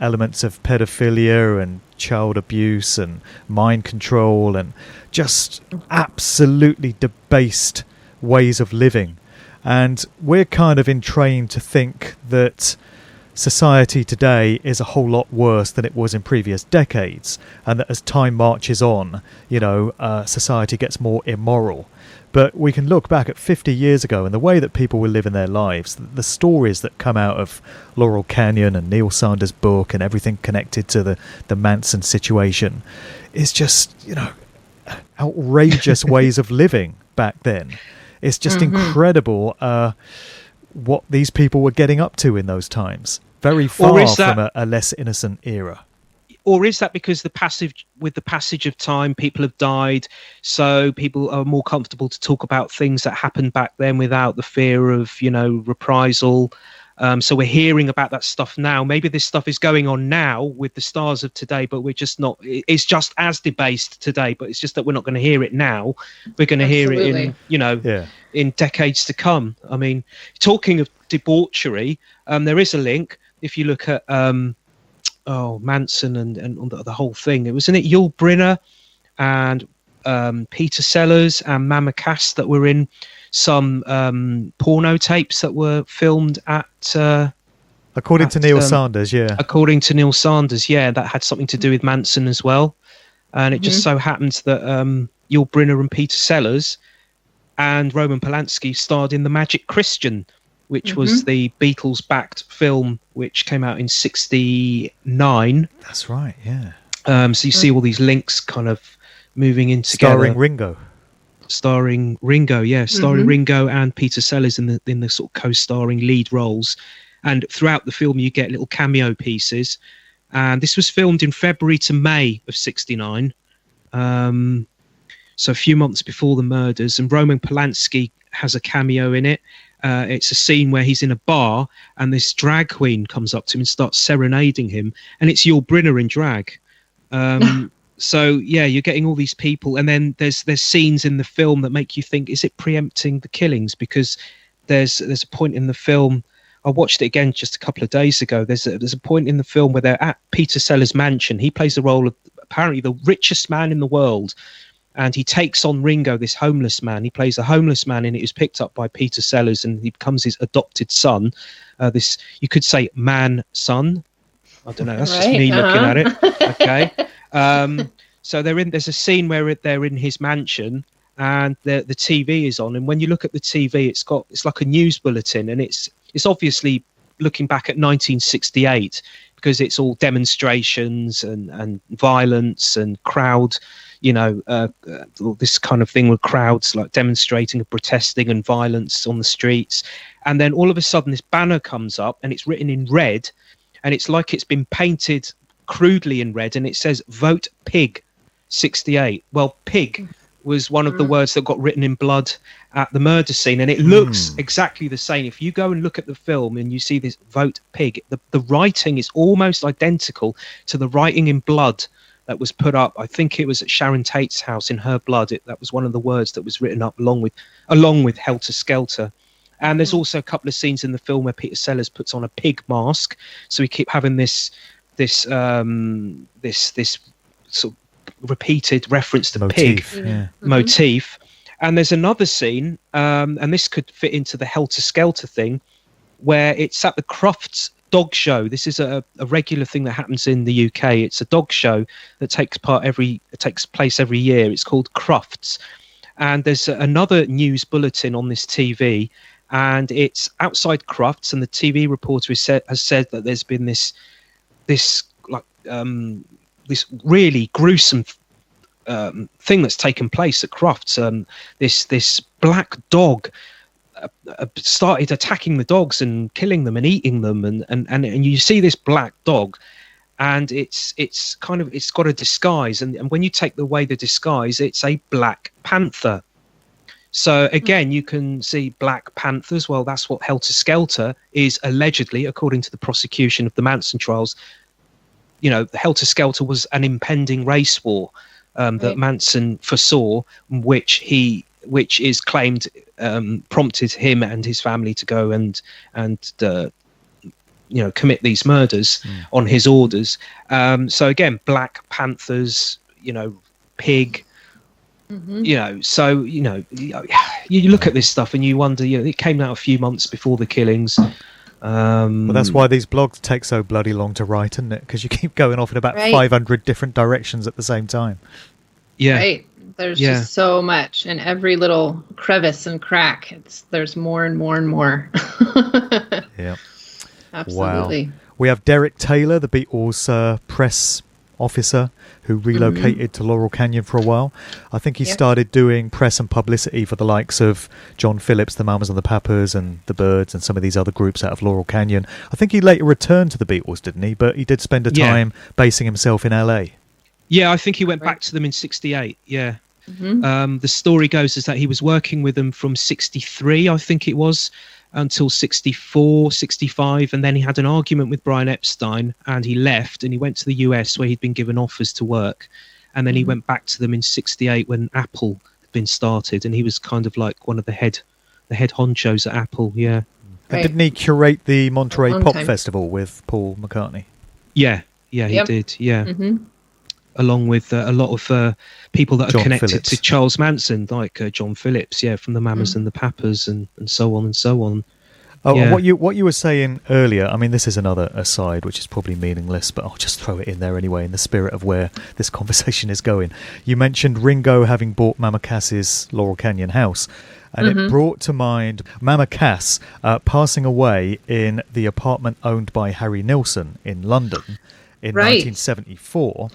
elements of pedophilia and child abuse and mind control and just absolutely debased ways of living. And we're kind of entrained to think that society today is a whole lot worse than it was in previous decades, and that as time marches on, society gets more immoral. But we can look back at 50 years ago and the way that people were living their lives, the stories that come out of Laurel Canyon and Neil Sanders' book and everything connected to the Manson situation is just, outrageous ways of living back then. It's just incredible what these people were getting up to in those times. Very far from a less innocent era. Or is that because with the passage of time, people have died, so people are more comfortable to talk about things that happened back then without the fear of, reprisal? So we're hearing about that stuff now. Maybe this stuff is going on now with the stars of today, but we're just not. It's just as debased today, but it's just that we're not going to hear it now. We're going to hear it in, in decades to come. I mean, talking of debauchery, there is a link. If you look at Manson and the whole thing, wasn't it Yul Brynner and Peter Sellers and Mama Cass that were in some porno tapes that were filmed at according to Neil Sanders, according to Neil Sanders, that had something to do with Manson as well. And it just so happens that Yul Brynner and Peter Sellers and Roman Polanski starred in The Magic Christian, which was the Beatles backed film which came out in 1969. That's right, yeah. So you see all these links kind of moving in together. Starring Ringo, starring Ringo and Peter Sellers in the sort of co-starring lead roles. And throughout the film, you get little cameo pieces. And this was filmed in February to May of 1969, so a few months before the murders. And Roman Polanski has a cameo in it. It's a scene where he's in a bar and this drag queen comes up to him and starts serenading him, and it's Yul Brynner in drag. So you're getting all these people, and then there's scenes in the film that make you think, is it preempting the killings? Because there's a point in the film, I watched it again just a couple of days ago. There's a point in the film where they're at Peter Sellers' mansion. He plays the role of apparently the richest man in the world, and he takes on Ringo, this homeless man. He plays a homeless man, and it is picked up by Peter Sellers, and he becomes his adopted son. This, you could say, man-son. I don't know. That's just me looking at it. Okay. So there's a scene where they're in his mansion, and the TV is on. And when you look at the TV, it's like a news bulletin, and it's obviously looking back at 1968, because it's all demonstrations and violence and crowd, this kind of thing with crowds like demonstrating and protesting and violence on the streets. And then all of a sudden this banner comes up and it's written in red, and it's like it's been painted crudely in red, and it says "Vote Pig 68." Well, pig was one of the words that got written in blood at the murder scene, and it looks exactly the same. If you go and look at the film and you see this "Vote Pig," the writing is almost identical to the writing in blood that was put up. I think it was at Sharon Tate's house in her blood. That was one of the words that was written up along with Helter Skelter. And there's also a couple of scenes in the film where Peter Sellers puts on a pig mask, so we keep having this sort of repeated reference to motif, pig yeah. motif. And there's another scene, and this could fit into the Helter Skelter thing, where it's at the Crufts dog show. This is a regular thing that happens in the UK. It's a dog show that takes place every year. It's called Crufts, and there's another news bulletin on this TV, and it's outside Crufts, and the TV reporter has said that there's been this really gruesome thing that's taken place at Crufts. This black dog started attacking the dogs and killing them and eating them, and you see this black dog, and it's got a disguise, and when you take away the disguise, it's a black panther. So again, you can see Black Panthers. Well, that's what Helter Skelter is allegedly, according to the prosecution of the Manson trials. You know, the Helter Skelter was an impending race war that Manson foresaw, which is claimed prompted him and his family to go and commit these murders on his orders. So again, Black Panthers, pig. So you look at this stuff and you wonder, it came out a few months before the killings. Well, that's why these blogs take so bloody long to write, isn't it? Because you keep going off in about 500 different directions at the same time. Yeah. Right. There's just so much, and every little crevice and crack, there's more and more and more. Yeah. Absolutely. Wow. We have Derek Taylor, the Beatles press officer who relocated to Laurel Canyon for a while. I think he started doing press and publicity for the likes of John Phillips, the Mamas and the Papas, and the Byrds, and some of these other groups out of Laurel Canyon. I think he later returned to the Beatles, didn't he? But he did spend a time basing himself in LA. Yeah, I think he went back to them in 68. Yeah. The story goes is that he was working with them from 63, I think it was, until 64, 65, and then he had an argument with Brian Epstein, and he left and he went to the US where he'd been given offers to work, and then he went back to them in 68 when Apple had been started, and he was kind of like one of the head honchos at Apple. Yeah. And didn't he curate the Monterey Pop Festival with Paul McCartney? Yeah, he did. Yeah. Along with a lot of people that are connected to Charles Manson, like John Phillips, from the Mamas and the Papas, and so on and so on. Oh, and what you were saying earlier, I mean, this is another aside, which is probably meaningless, but I'll just throw it in there anyway, in the spirit of where this conversation is going. You mentioned Ringo having bought Mama Cass's Laurel Canyon house, and it brought to mind Mama Cass passing away in the apartment owned by Harry Nilsson in London in 1974.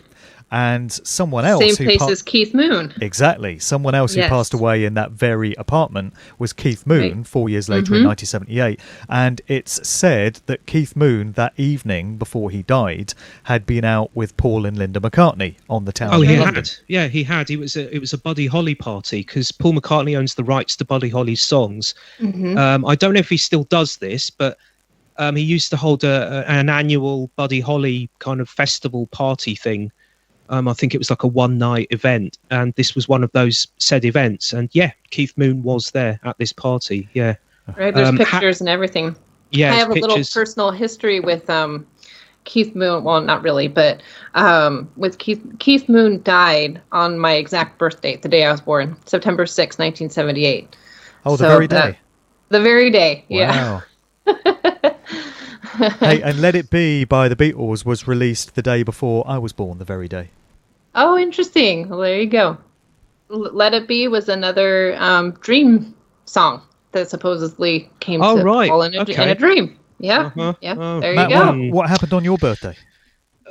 And someone else same place as Keith Moon. Exactly. Someone else who passed away in that very apartment was Keith Moon 4 years later in 1978. And it's said that Keith Moon that evening before he died had been out with Paul and Linda McCartney on the town. Oh, he had. Yeah, he had. It was a Buddy Holly party because Paul McCartney owns the rights to Buddy Holly's songs. I don't know if he still does this, but he used to hold an annual Buddy Holly kind of festival party thing. I think it was like a one-night event, and this was one of those said events. And Keith Moon was there at this party. Yeah, right. There's pictures and everything. Yeah, I have a little personal history with Keith Moon. Well, not really, but with Keith Moon died on my exact birth date, the day I was born, September 6, 1978. Oh, the very day. The very day. Wow. Hey, and Let It Be by the Beatles was released the day before I was born, the very day. Oh, interesting. Well, there you go. Let It Be was another dream song that supposedly came to fall in a dream. Yeah, there you go. What happened on your birthday?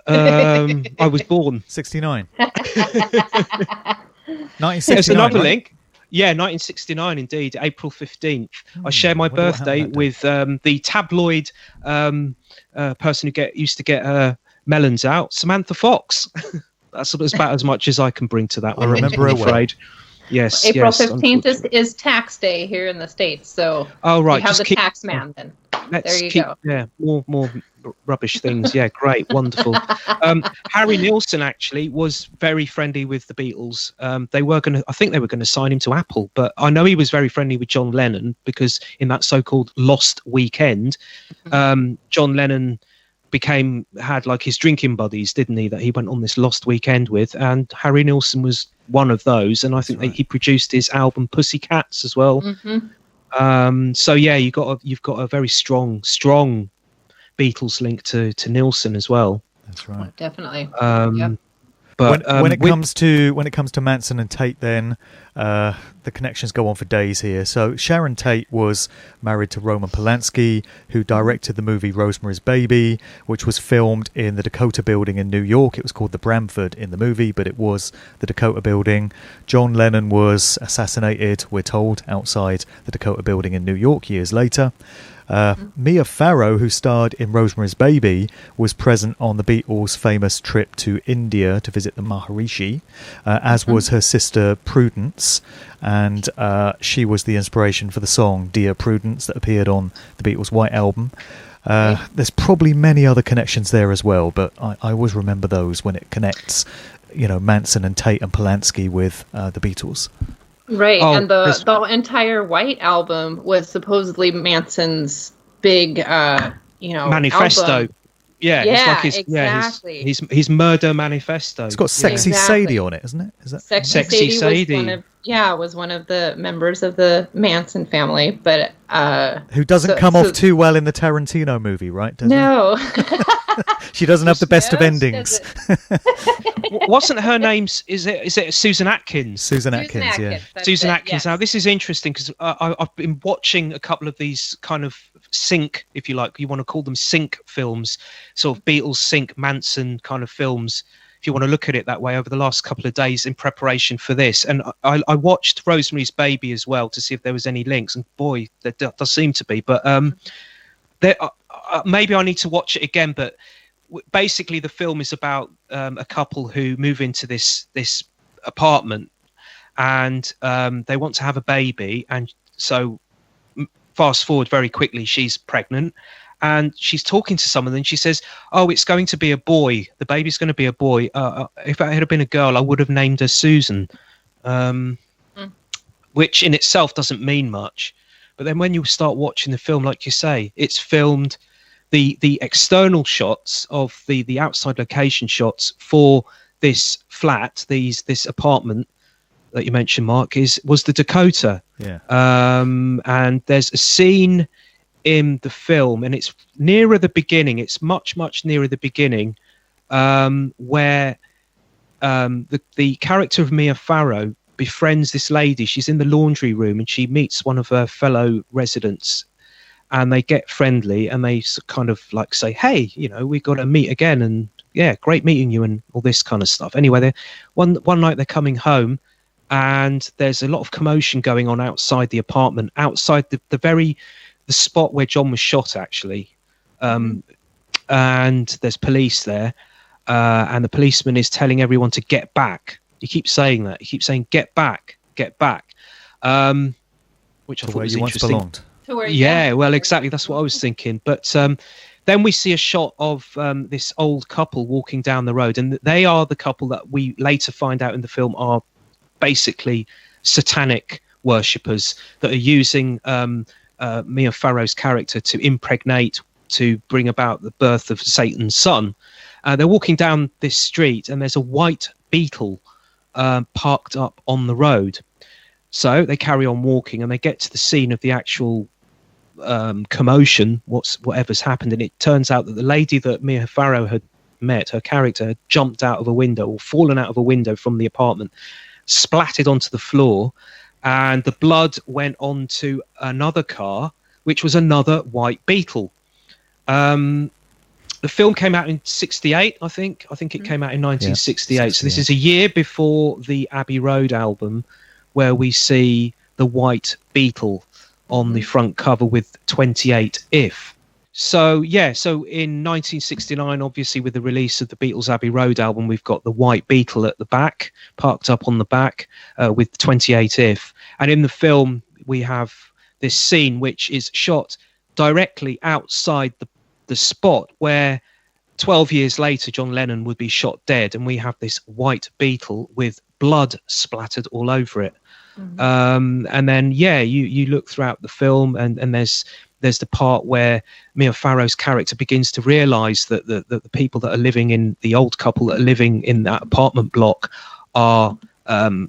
I was born. 69. 1969. There's another link. Yeah, 1969 indeed, April 15th. I share my birthday with the tabloid person who used to get melons out, Samantha Fox. That's about as much as I can bring to that one. I remember, I'm afraid. Yes. April 15th is tax day here in the States, so we have the tax man then. let's there you keep go. more rubbish things. Yeah, great, wonderful. Harry Nilsson actually was very friendly with the Beatles. I think they were going to sign him to Apple, but I know he was very friendly with John Lennon, because in that so-called Lost Weekend, John Lennon had like his drinking buddies, didn't he, that he went on this Lost Weekend with, and Harry Nilsson was one of those, and I think he produced his album Pussycats as well. So yeah, you've got a very strong Beatles link to Nilsson as well. That's right. Definitely. But when it comes to Manson and Tate, then the connections go on for days here. So Sharon Tate was married to Roman Polanski, who directed the movie Rosemary's Baby, which was filmed in the Dakota Building in New York. It was called the Bramford in the movie, but it was the Dakota Building. John Lennon was assassinated, we're told, outside the Dakota Building in New York years later. Mia Farrow, who starred in Rosemary's Baby, was present on the Beatles' famous trip to India to visit the Maharishi, as was her sister Prudence, and she was the inspiration for the song Dear Prudence that appeared on the Beatles' White Album. There's probably many other connections there as well, but I always remember those when it connects, Manson and Tate and Polanski with the Beatles. Right, and the entire White Album was supposedly Manson's big, manifesto. Album. Yeah, it's like exactly. His murder manifesto. It's got Sexy Sadie on it, isn't it? Is that Sexy Sadie? Was one of the members of the Manson family, but who doesn't come off too well in the Tarantino movie, right? No. She doesn't have the best of endings. Wasn't her name? Is it Susan Atkins? Susan Atkins, yeah. Susan Atkins. Yes. Now this is interesting because I've been watching a couple of these kind of sync, if you like, you want to call them sync films, sort of Beatles sync Manson kind of films, if you want to look at it that way, over the last couple of days in preparation for this. And I watched Rosemary's Baby as well to see if there was any links, and boy, there does seem to be. But maybe I need to watch it again. But basically, the film is about a couple who move into this apartment, and they want to have a baby. And so, fast forward very quickly, she's pregnant. And she's talking to someone, and she says, "Oh, it's going to be a boy. The baby's going to be a boy. If it had been a girl, I would have named her Susan," which in itself doesn't mean much. But then when you start watching the film, like you say, it's filmed. The external shots of the outside location shots for this flat, this apartment that you mentioned, Mark, was the Dakota. Yeah. And there's a scene in the film, and it's nearer the beginning. It's much nearer the beginning, where the character of Mia Farrow befriends this lady. She's in the laundry room, and she meets one of her fellow residents, and they get friendly, and they kind of like say, "Hey, we got to meet again, and yeah, great meeting you," and all this kind of stuff. Anyway, one night they're coming home, and there's a lot of commotion going on outside the apartment, outside the spot where John was shot, actually. And there's police there, and the policeman is telling everyone to get back. He keeps saying that. He keeps saying, "Get back, get back," which I thought was interesting. Yeah, well, exactly. That's what I was thinking. But then we see a shot of this old couple walking down the road, and they are the couple that we later find out in the film are basically satanic worshippers that are using Mia Farrow's character to impregnate, to bring about the birth of Satan's son. They're walking down this street, and there's a white Beetle parked up on the road. So they carry on walking, and they get to the scene of the actual commotion, whatever's happened, and it turns out that the lady that Mia Farrow had met, her character, had jumped out of a window, or fallen out of a window from the apartment, splattered onto the floor, and the blood went onto another car, which was another white Beetle. The film came out in 1968, I think. I think it came out in 1968. Yeah, so this is a year before the Abbey Road album, where we see the white Beetle on the front cover with 28 If. So in 1969, obviously, with the release of the Beatles' Abbey Road album, we've got the white Beetle at the back, parked up on the back with 28 If. And in the film, we have this scene which is shot directly outside the spot where 12 years later John Lennon would be shot dead, and we have this white Beetle with blood splattered all over it. And then you look throughout the film, and there's the part where Mia Farrow's character begins to realize that the people that are living in, the old couple that are living in that apartment block, are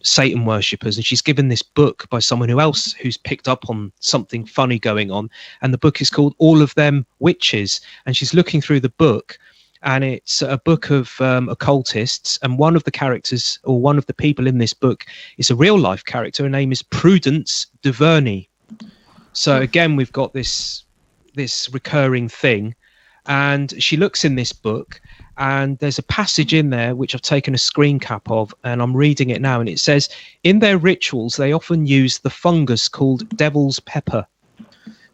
Satan worshippers, and she's given this book by someone else who's picked up on something funny going on, and the book is called All of Them Witches, and she's looking through the book, and it's a book of occultists, and one of the characters, or one of the people in this book, is a real life character. Her name is Prudence Duvernay. So again, we've got this recurring thing, and she looks in this book, and there's a passage in there which I've taken a screen cap of, and I'm reading it now, and it says, in their rituals they often use the fungus called devil's pepper.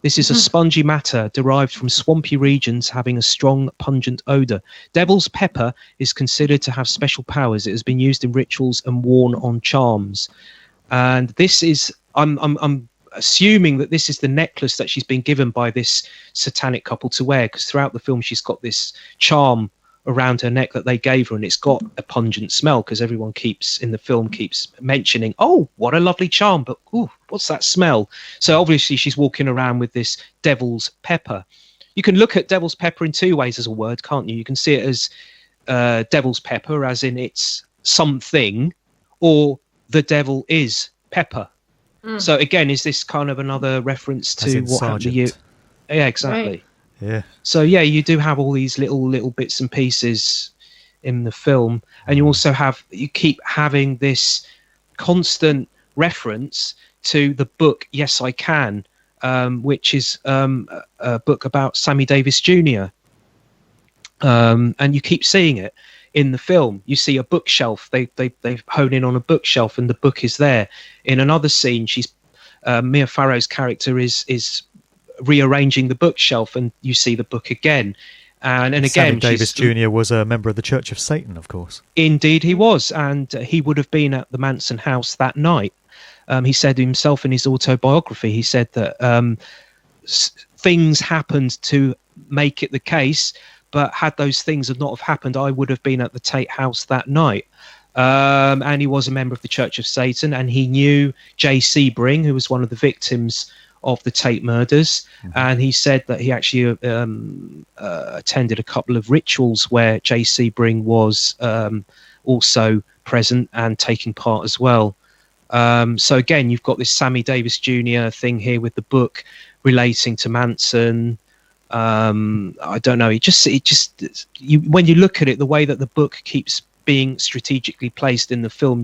This is a spongy matter derived from swampy regions having a strong, pungent odor. Devil's pepper is considered to have special powers. It has been used in rituals and worn on charms. And this is, I'm assuming that this is the necklace that she's been given by this satanic couple to wear, because throughout the film she's got this charm around her neck that they gave her, and it's got a pungent smell, because everyone keeps mentioning, oh, what a lovely charm, but ooh, what's that smell? So obviously she's walking around with this devil's pepper. You can look at devil's pepper in two ways as a word, can't you? You can see it as devil's pepper, as in it's something, or the devil is pepper. So again, is this kind of another reference to what happened to you? Yeah, exactly. Right. Yeah. So yeah, you do have all these little bits and pieces in the film, and you keep having this constant reference to the book Yes I Can, which is a book about Sammy Davis Jr. And you keep seeing it in the film. You see a bookshelf. They hone in on a bookshelf, and the book is there. In another scene, Mia Farrow's character is rearranging the bookshelf, and you see the book again. And again, Sammy Davis Jr. was a member of the Church of Satan, of course. Indeed he was, and he would have been at the Manson house that night. He said himself in his autobiography, he said that things happened to make it the case, but had those things not have happened, I would have been at the Tate house that night. And he was a member of the Church of Satan, and he knew J. Sebring, who was one of the victims of the Tate murders, and he said that he actually attended a couple of rituals where J. Sebring was also present and taking part as well. So again, you've got this Sammy Davis Jr. thing here with the book relating to Manson. I don't know. When you look at it, the way that the book keeps being strategically placed in the film,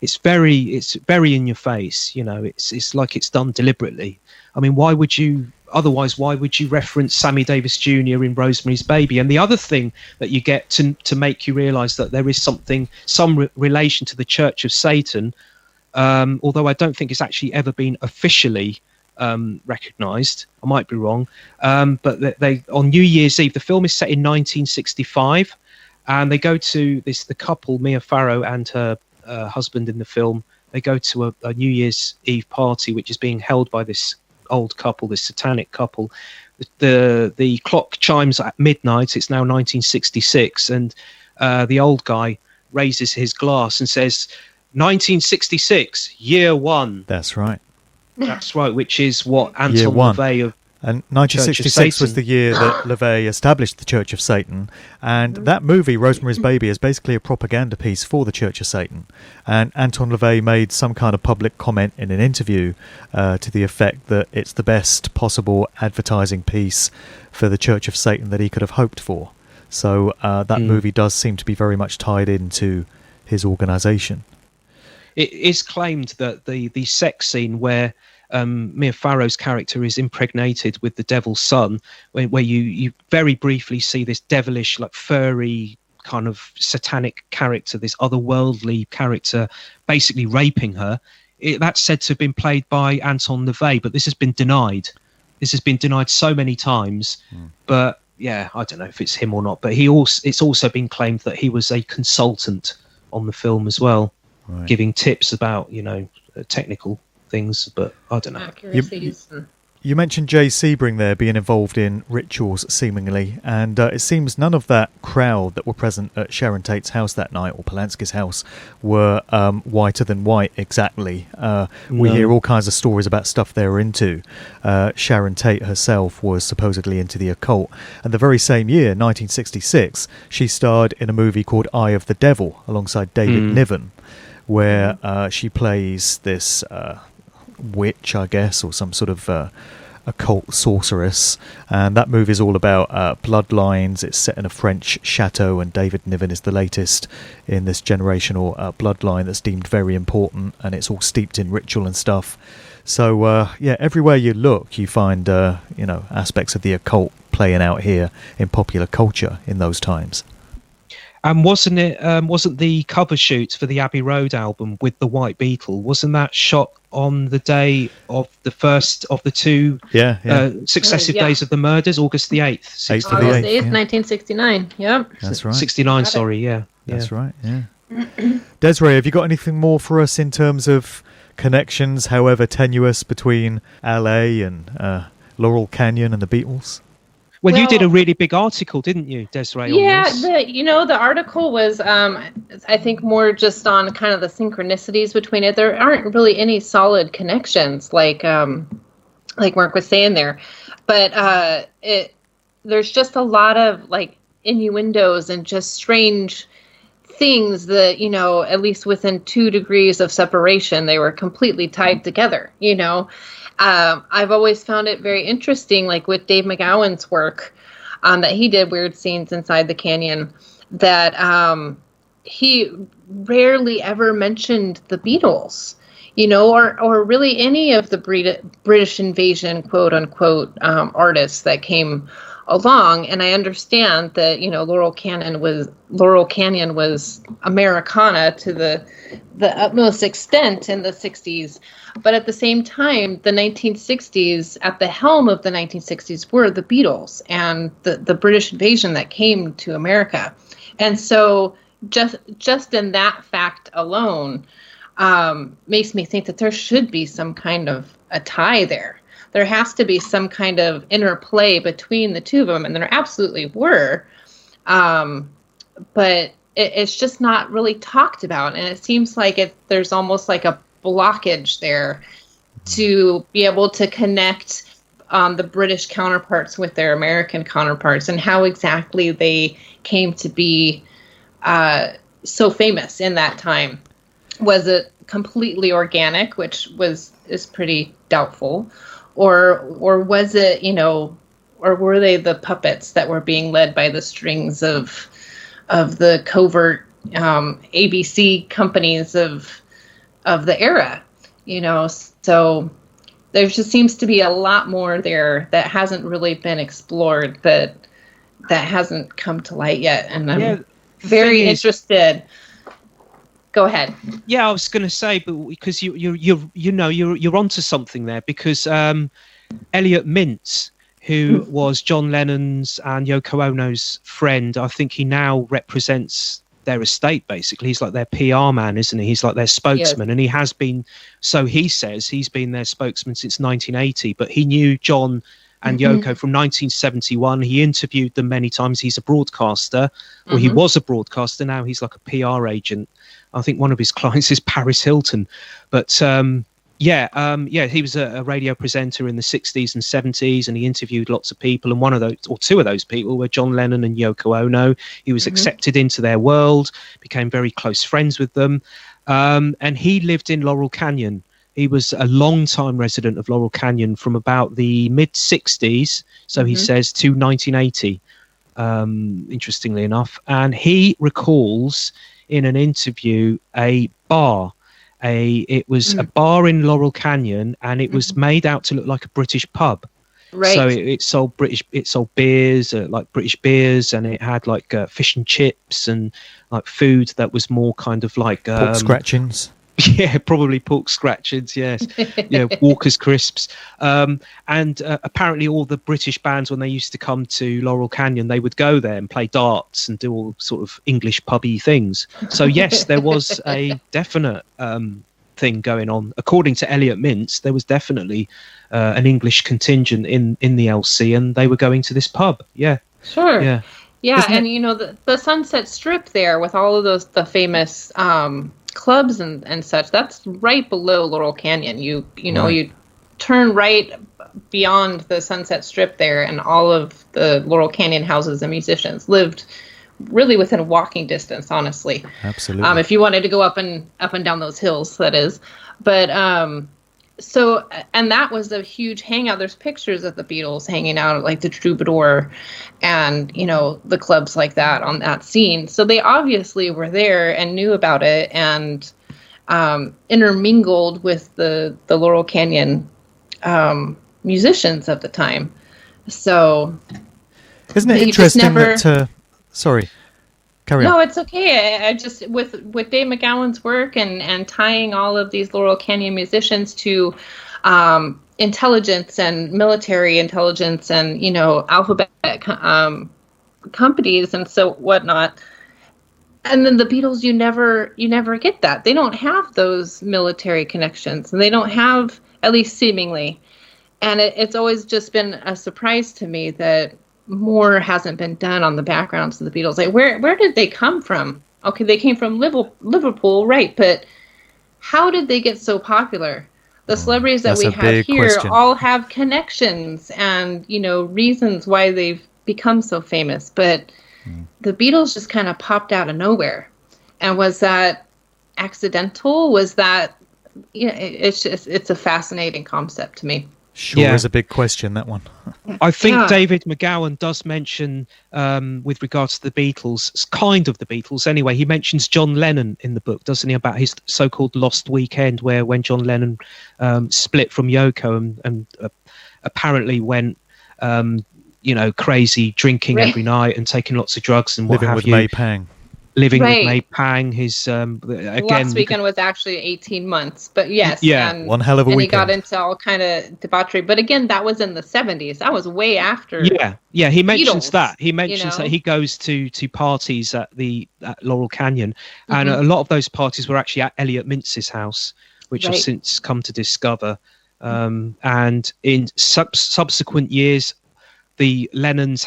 it's very in your face. You know, it's like it's done deliberately. I mean, why would you reference Sammy Davis Jr. in Rosemary's Baby? And the other thing that you get to make you realize that there is some relation to the Church of Satan, although I don't think it's actually ever been officially recognized. I might be wrong, but they on New Year's Eve, the film is set in 1965, and they go to the couple, Mia Farrow and her husband in the film. They go to a New Year's Eve party, which is being held by this old couple, this satanic couple. The clock chimes at midnight. It's now 1966, and the old guy raises his glass and says, 1966, year one. That's right. That's right, which is what Anton LaVey of and 1966 was the year that LaVey established the Church of Satan, and that movie, Rosemary's Baby, is basically a propaganda piece for the Church of Satan. And Anton LaVey made some kind of public comment in an interview to the effect that it's the best possible advertising piece for the Church of Satan that he could have hoped for. So that movie does seem to be very much tied into his organisation. It is claimed that the sex scene where Mia Farrow's character is impregnated with the devil's son, where you very briefly see this devilish, like furry kind of satanic character, this otherworldly character, basically raping her. That's said to have been played by Anton LaVey, but this has been denied. This has been denied so many times. But yeah, I don't know if it's him or not. But it's also been claimed that he was a consultant on the film as well, giving tips about technical things, but I don't know. Accuracies. You mentioned Jay Sebring there being involved in rituals, seemingly, and it seems none of that crowd that were present at Sharon Tate's house that night, or Polanski's house, were whiter than white exactly. We hear all kinds of stories about stuff they were into. Sharon Tate herself was supposedly into the occult. And the very same year, 1966, she starred in a movie called Eye of the Devil alongside David Niven, where she plays this witch, I guess, or some sort of occult sorceress, and that movie is all about bloodlines. It's set in a French chateau, and David Niven is the latest in this generational bloodline that's deemed very important, and it's all steeped in ritual and stuff. So everywhere you look, you find aspects of the occult playing out here in popular culture in those times. And wasn't the cover shoot for the Abbey Road album with the White Beetle, wasn't that shot on the day of the first of the two successive days of the murders, August the 8th? August the 8th, 1969. Yep. That's right. 69, sorry, yeah. That's right, yeah. Desiree, have you got anything more for us in terms of connections, however tenuous, between LA and Laurel Canyon and the Beatles? Well, you did a really big article, didn't you, Desiree? Yeah, the article was, I think, more just on kind of the synchronicities between it. There aren't really any solid connections, like Mark was saying there, but there's just a lot of like innuendos and just strange things that, at least within 2 degrees of separation, they were completely tied together. I've always found it very interesting, like with Dave McGowan's work that he did, Weird Scenes Inside the Canyon, that he rarely ever mentioned the Beatles, or really any of the British invasion, quote unquote, artists that came along. And I understand that, Laurel Canyon was Americana to the utmost extent in the 60s. But at the same time, the 1960s, at the helm of the 1960s, were the Beatles and the British invasion that came to America. And so just in that fact alone makes me think that there should be some kind of a tie there. There has to be some kind of interplay between the two of them, and there absolutely were. But it's just not really talked about, and it seems like there's almost like a blockage there to be able to connect the British counterparts with their American counterparts and how exactly they came to be so famous in that time. Was it completely organic, which is pretty doubtful, or was it, or were they the puppets that were being led by the strings of the covert ABC companies of the era, so there just seems to be a lot more there that hasn't really been explored, that hasn't come to light yet, and I'm very interested. Go ahead. Yeah, I was going to say, but because you're onto something there, because Elliot Mintz, who was John Lennon's and Yoko Ono's friend, I think he now represents their estate, basically. He's like their PR man, isn't he? He's like their spokesman. Yes. And he has been, so he says, he's been their spokesman since 1980, but he knew John and Yoko from 1971. He interviewed them many times. He's a broadcaster, or he was a broadcaster. Now he's like a PR agent. I think one of his clients is Paris Hilton. But he was a radio presenter in the 60s and 70s, and he interviewed lots of people. And one of those, or two of those people, were John Lennon and Yoko Ono. He was accepted into their world, became very close friends with them. And he lived in Laurel Canyon. He was a long-time resident of Laurel Canyon from about the mid-60s, so he says, to 1980, interestingly enough. And he recalls in an interview a bar. It was a bar in Laurel Canyon, and it was made out to look like a British pub. Right. So it sold beers, like British beers, and it had like fish and chips and like food that was more kind of like pork scratchings. Yeah, probably pork scratchings. Yes, Walker's crisps. And apparently, all the British bands, when they used to come to Laurel Canyon, they would go there and play darts and do all sort of English pubby things. So yes, there was a definite thing going on. According to Elliot Mintz, there was definitely an English contingent in the LC, and they were going to this pub. Yeah. Sure. Yeah. Yeah, and you know the Sunset Strip there with all of the famous clubs and such. That's right below Laurel Canyon. You know you turn right beyond the Sunset Strip there, and all of the Laurel Canyon houses and musicians lived really within walking distance. Honestly, absolutely. If you wanted to go up and down those hills, that is. But so, and that was a huge hangout. There's pictures of the Beatles hanging out at like the Troubadour and, you know, the clubs like that on that scene. So they obviously were there and knew about it and intermingled with the Laurel Canyon musicians of the time. So isn't it interesting that sorry, carry on. No, it's okay. I just with Dave McGowan's work and tying all of these Laurel Canyon musicians to intelligence and military intelligence and, you know, alphabet companies and so whatnot. And then the Beatles, you never get that. They don't have those military connections, and they don't have, at least seemingly. And it's always just been a surprise to me that more hasn't been done on the backgrounds of the Beatles. Like, where did they come from? Okay, they came from Liverpool, right? But how did they get so popular? The celebrities that we have here all have connections and, you know, reasons why they've become so famous. But the Beatles just kind of popped out of nowhere. And was that accidental? Was that, you know, it's a fascinating concept to me. Sure is a big question, that one. I think David McGowan does mention, with regards to the Beatles, kind of the Beatles anyway, he mentions John Lennon in the book, doesn't he, about his so-called lost weekend, where when John Lennon split from Yoko and apparently went, you know, crazy, drinking every night and taking lots of drugs and what living have with you. May Pang. Living with May Pang, his again. Last weekend was actually 18 months, but yes, yeah, one hell of a weekend. He got into all kind of debauchery, but again, that was in the 70s. That was way after. Yeah. He mentions Beatles, that. He mentions that he goes to parties at Laurel Canyon, and a lot of those parties were actually at Elliot Mintz's house, which I've since come to discover. And in subsequent years, the Lennons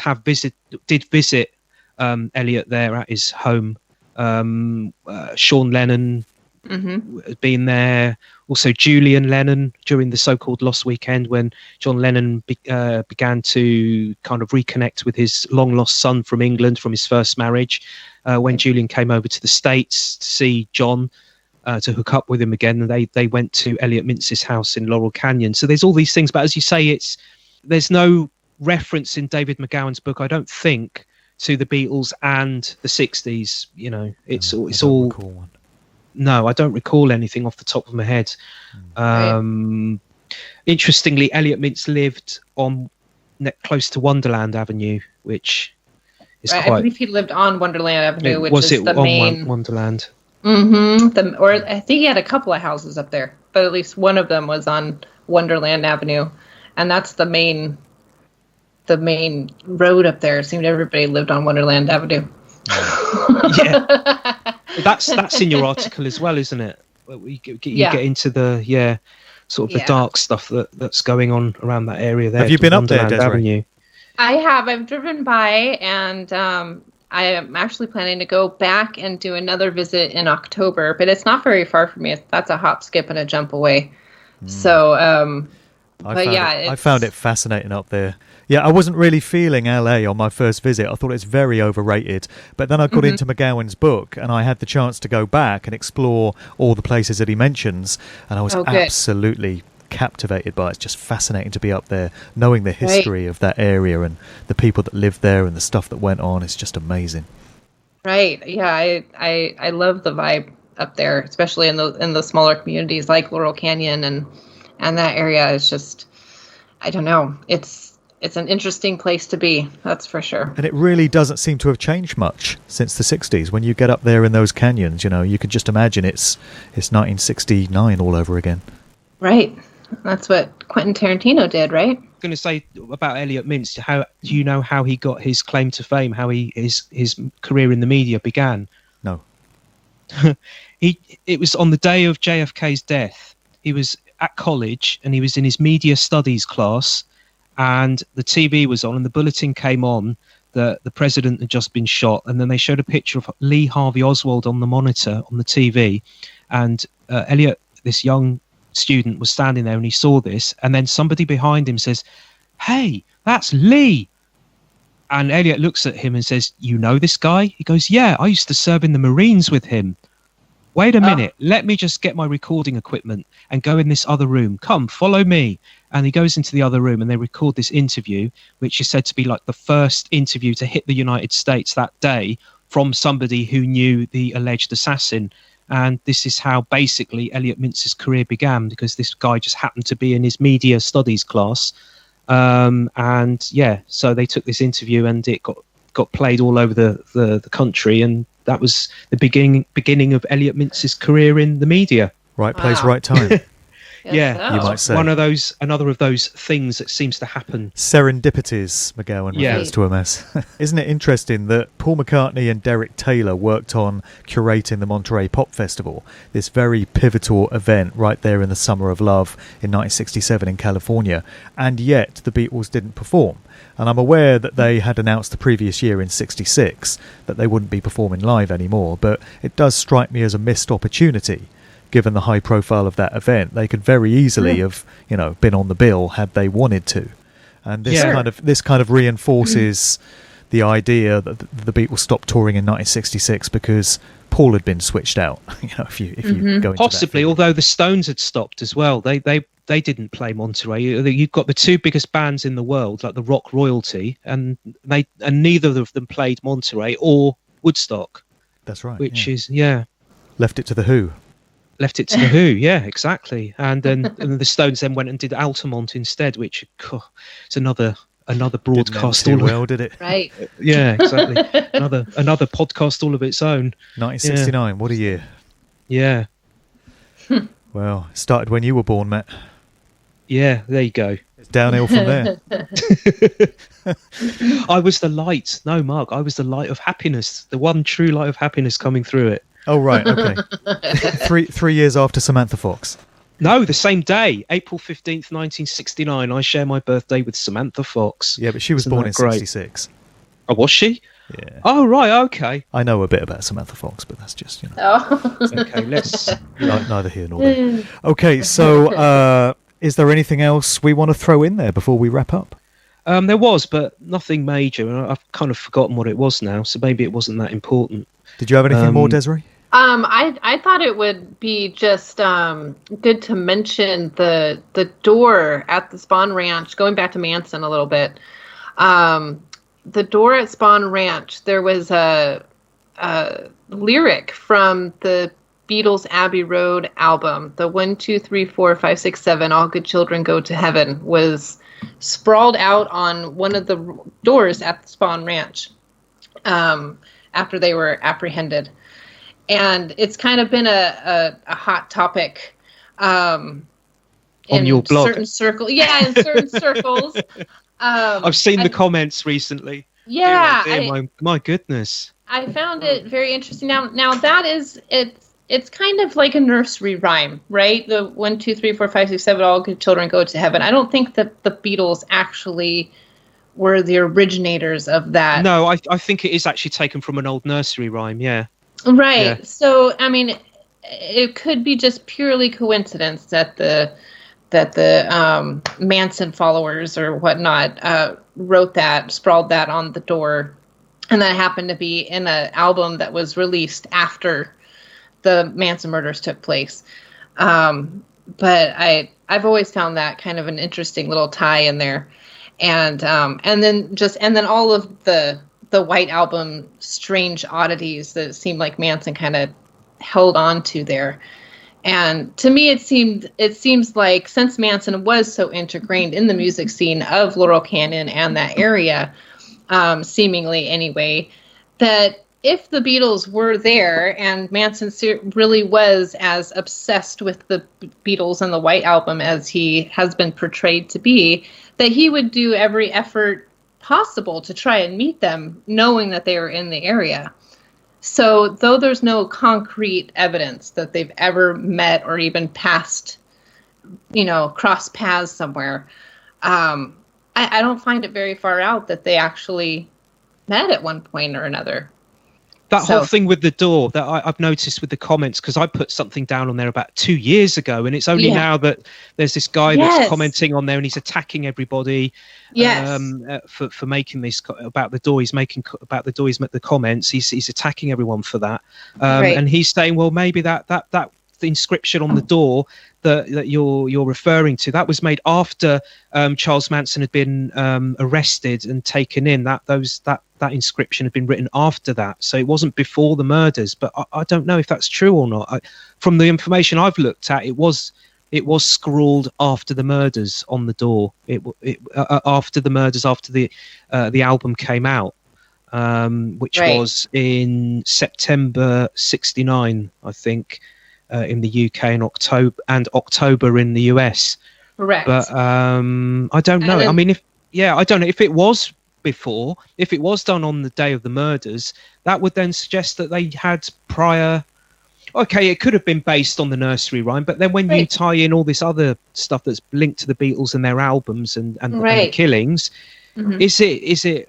did visit Elliot there at his home. Sean Lennon had been there, also Julian Lennon during the so-called lost weekend when John Lennon began to kind of reconnect with his long-lost son from England from his first marriage. When Julian came over to the States to see John, to hook up with him again, and they went to Elliot Mintz's house in Laurel Canyon. So there's all these things, but as you say, there's no reference in David McGowan's book, I don't think, to the Beatles and the 60s. You know, it's all. No, I don't recall anything off the top of my head. Interestingly, Elliot Mintz lived on close to Wonderland Avenue, which is quite. I believe he lived on Wonderland Avenue, which is the main Wonderland. Or I think he had a couple of houses up there, but at least one of them was on Wonderland Avenue, and that's the main road up there. It seemed everybody lived on Wonderland Avenue. Yeah, that's in your article as well, isn't it? You get into the sort of the dark stuff that's going on around that area there. Have you been up there, Desiree? Avenue. I have. I've driven by, and I am actually planning to go back and do another visit in October, but it's not very far from me. That's a hop, skip, and a jump away. So, I found it fascinating up there. Yeah, I wasn't really feeling LA on my first visit. I thought it's very overrated. But then I got into McGowan's book, and I had the chance to go back and explore all the places that he mentions, and I was absolutely captivated by it. It's just fascinating to be up there, knowing the history of that area and the people that lived there and the stuff that went on. It's just amazing. Right. Yeah, I love the vibe up there, especially in the smaller communities like Laurel Canyon and that area. Is just, I don't know. It's an interesting place to be, that's for sure. And it really doesn't seem to have changed much since the 60s. When you get up there in those canyons, you know, you could just imagine it's 1969 all over again. Right. That's what Quentin Tarantino did, right? I'm going to say about Elliot Mintz, how do you know how he got his claim to fame, how his career in the media began? No. It was on the day of JFK's death. He was at college and he was in his media studies class, and the TV was on and the bulletin came on that the president had just been shot, and then they showed a picture of Lee Harvey Oswald on the monitor on the TV, and Elliot, this young student, was standing there and he saw this, and then somebody behind him says, "Hey, that's Lee." And Elliot looks at him and says, "You know this guy?" He goes, "Yeah, I used to serve in the Marines with him." "Wait a minute, let me just get my recording equipment and go in this other room. Come, follow me." And he goes into the other room and they record this interview, which is said to be like the first interview to hit the United States that day from somebody who knew the alleged assassin. And this is how basically Elliot Mintz's career began, because this guy just happened to be in his media studies class. And yeah, so they took this interview and it got played all over the country, and that was the beginning of Elliot Mintz's career in the media. Right place, right time. Yeah, you might say. Another of those things that seems to happen. Serendipities, McGowan refers to them as. Isn't it interesting that Paul McCartney and Derek Taylor worked on curating the Monterey Pop Festival, this very pivotal event right there in the summer of love in 1967 in California, and yet the Beatles didn't perform. And I'm aware that they had announced the previous year in 66 that they wouldn't be performing live anymore, but it does strike me as a missed opportunity. Given the high profile of that event, they could very easily have, been on the bill had they wanted to. And this kind of reinforces the idea that the Beatles stopped touring in 1966 because Paul had been switched out. If you go into possibly, that although the Stones had stopped as well, they didn't play Monterey. You've got the two biggest bands in the world, like the rock royalty, and neither of them played Monterey or Woodstock. That's right. Which is left it to the Who. Left it to the Who, yeah, exactly. And then the Stones then went and did Altamont instead, which it's another broadcast. Didn't end too well, did it? Right. Yeah, exactly. another podcast all of its own. 1969. What a year. Yeah. Well, it started when you were born, Matt. Yeah, there you go. It's downhill from there. I was the light. No, Mark, I was the light of happiness. The one true light of happiness coming through it. Oh, right, okay. three years after Samantha Fox. No, the same day, April 15th, 1969. I share my birthday with Samantha Fox. Yeah, but she was born in 66. Oh, was she? Yeah. Oh, right, okay. I know a bit about Samantha Fox, but that's just, Okay, let's... Neither here nor there. Okay, so is there anything else we want to throw in there before we wrap up? There was, but nothing major. I've kind of forgotten what it was now, so maybe it wasn't that important. Did you have anything more, Desiree? I thought it would be just good to mention the door at the Spahn Ranch, going back to Manson a little bit. The door at Spahn Ranch, there was a lyric from the Beatles' Abbey Road album, the 1, 2, 3, 4, 5, 6, 7, All Good Children Go to Heaven, was sprawled out on one of the doors at the Spahn Ranch after they were apprehended. And it's kind of been a hot topic on your blog. Certain circles. Yeah, in certain circles. I've seen the comments recently. Yeah. My goodness. I found it very interesting. Now that is it's kind of like a nursery rhyme, right? The 1, 2, 3, 4, 5, 6, 7, all good children go to heaven. I don't think that the Beatles actually were the originators of that. No, I think it is actually taken from an old nursery rhyme, yeah. Right. Yeah. So, I mean, it could be just purely coincidence that the Manson followers or whatnot sprawled that on the door, and that happened to be in an album that was released after the Manson murders took place. But I've always found that kind of an interesting little tie in there, and then all of the White Album strange oddities that seemed like Manson kind of held on to there. And to me, it seems like since Manson was so ingrained in the music scene of Laurel Canyon and that area, seemingly anyway, that if the Beatles were there and Manson really was as obsessed with the Beatles and the White Album as he has been portrayed to be, that he would do every effort possible to try and meet them, knowing that they were in the area. So though there's no concrete evidence that they've ever met or even passed, crossed paths somewhere, I don't find it very far out that they actually met at one point or another. That whole thing with the door that I've noticed with the comments, because I put something down on there about 2 years ago, and it's only now that there's this guy that's commenting on there, and he's attacking everybody for making this about the door. He's making about the door. He's met the comments. He's attacking everyone for that, and he's saying, well, maybe that the inscription on the door that you're referring to, that was made after Charles Manson had been arrested and taken in. That inscription had been written after that, so it wasn't before the murders. But I don't know if that's true or not. From the information I've looked at, it was scrawled after the murders on the door. After the murders, after the album came out, which was in September '69, I think, in the UK, and October in the US. Correct. But I don't know. I mean, I don't know if it was before, if it was done on the day of the murders, that would then suggest that they had prior. Okay, it could have been based on the nursery rhyme, but then when you tie in all this other stuff that's linked to the Beatles and their albums and the killings, is it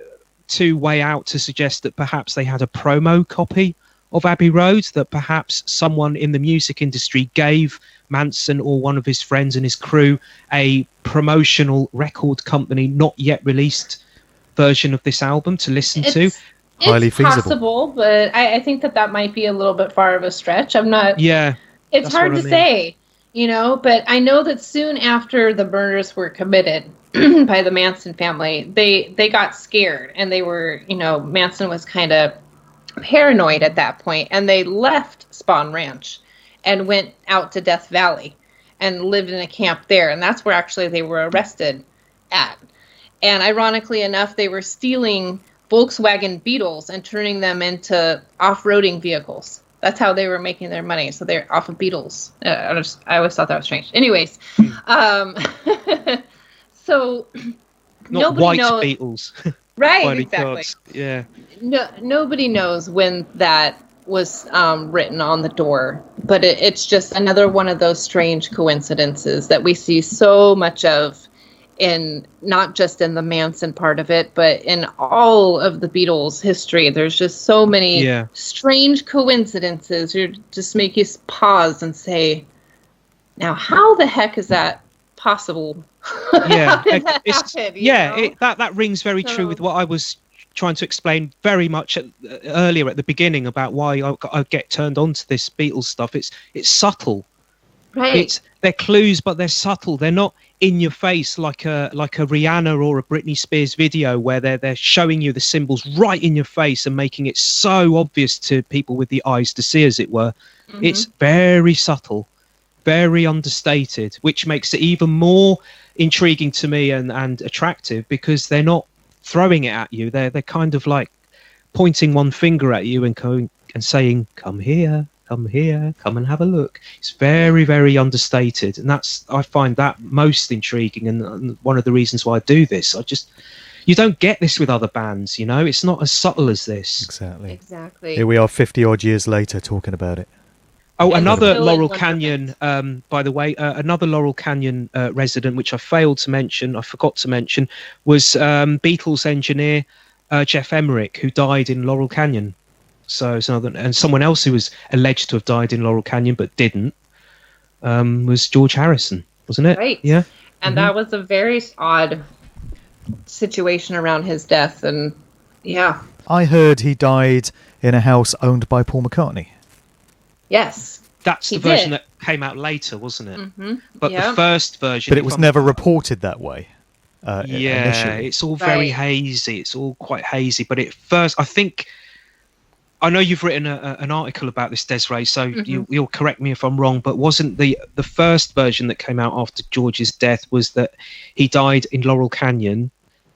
too way out to suggest that perhaps they had a promo copy of Abbey Road, that perhaps someone in the music industry gave Manson or one of his friends and his crew a promotional record company not yet released version of this album to listen to? Highly it's feasible. Possible, but I think that might be a little bit far of a stretch. I'm not. Yeah, it's hard to say, But I know that soon after the murders were committed by the Manson family, they got scared, and they were, Manson was kind of paranoid at that point, and they left Spawn Ranch and went out to Death Valley and lived in a camp there, and that's where actually they were arrested at. And ironically enough, they were stealing Volkswagen Beetles and turning them into off-roading vehicles. That's how they were making their money. So they're off of Beetles. I always thought that was strange. Anyways, so not white knows. Beetles, right? Exactly. Gods. Yeah. No, nobody knows when that was written on the door, but it's just another one of those strange coincidences that we see so much of. In not just in the Manson part of it, but in all of the Beatles history. There's just so many strange coincidences that just make you pause and say, now how the heck is that possible? Yeah, that that rings very true with what I was trying to explain very much earlier at the beginning about why I get turned on to this Beatles stuff. It's subtle. Right. They're clues, but they're subtle. They're not in your face like a Rihanna or a Britney Spears video where they're showing you the symbols right in your face and making it so obvious to people with the eyes to see, as it were. It's very subtle, very understated, which makes it even more intriguing to me and attractive, because they're not throwing it at you. They're kind of like pointing one finger at you and going and saying, "Come here. Come here, come and have a look." It's very, very understated, and I find that most intriguing, and one of the reasons why I do this. You don't get this with other bands, It's not as subtle as this. Exactly. Here we are 50 odd years later talking about it. Oh, another Laurel Canyon, by the way, another Laurel Canyon resident, which I forgot to mention, was Beatles engineer Jeff Emerick, who died in Laurel Canyon. So it's another, and someone else who was alleged to have died in Laurel Canyon but didn't was George Harrison, wasn't it? Right. Yeah. And that was a very odd situation around his death, and I heard he died in a house owned by Paul McCartney. Yes. That's the version that came out later, wasn't it? But the first version... But it was never reported that way. Initially. It's all very hazy. It's all quite hazy. But at first, I know you've written an article about this, Desiree, so you'll correct me if I'm wrong, but wasn't the first version that came out after George's death was that he died in Laurel Canyon?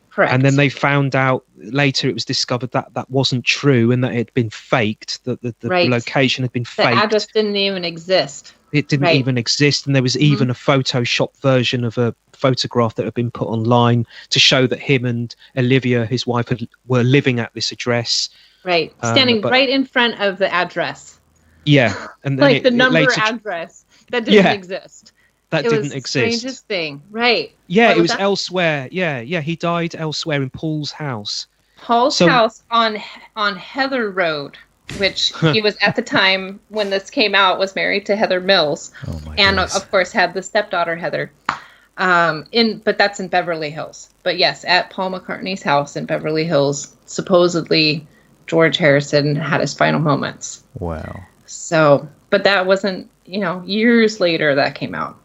Correct. And then they found out later, it was discovered that that wasn't true and that it had been faked, that the location had been faked. The address didn't even exist. It didn't even exist, and there was even a Photoshop version of a photograph that had been put online to show that him and Olivia, his wife, were living at this address. Right. Standing right in front of the address. Yeah. And then like the number address that didn't exist. That it didn't was exist. The strangest thing. Right. Yeah, it was elsewhere. Yeah. He died elsewhere in Paul's house. Paul's house on Heather Road, which he was at the time when this came out was married to Heather Mills, and of course had the stepdaughter Heather. But that's in Beverly Hills. But yes, at Paul McCartney's house in Beverly Hills, supposedly George Harrison had his final moments. Wow. So, but that wasn't, years later that came out.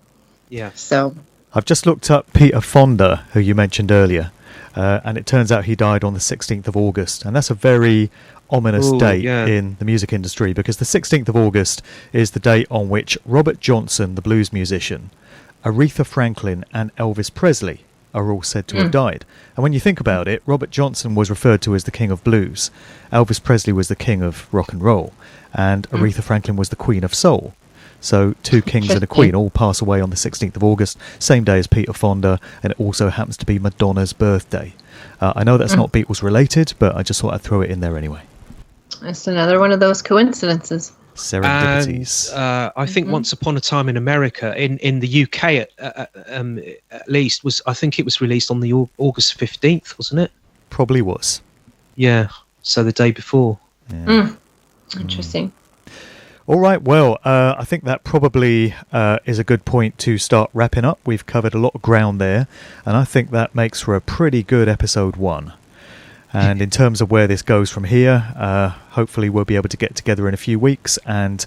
Yeah. So I've just looked up Peter Fonda, who you mentioned earlier, and it turns out he died on the 16th of August, and that's a very ominous date in the music industry, because the 16th of August is the date on which Robert Johnson, the blues musician, Aretha Franklin and Elvis Presley are all said to have died. And when you think about it, Robert Johnson was referred to as the king of blues, Elvis Presley was the king of rock and roll, and Aretha Franklin was the queen of soul. So two kings and a queen all pass away on the 16th of August, same day as Peter Fonda, and it also happens to be Madonna's birthday. I know that's not Beatles related, but I just thought I'd throw it in there anyway. It's another one of those coincidences. Serendipities. And, I think Once Upon a Time in America, in the UK at least, I think it was released on the August 15th, wasn't it? Probably was. Yeah, so the day before. Yeah. Interesting. All right, well, I think that probably is a good point to start wrapping up. We've covered a lot of ground there, and I think that makes for a pretty good episode 1. And in terms of where this goes from here, hopefully we'll be able to get together in a few weeks and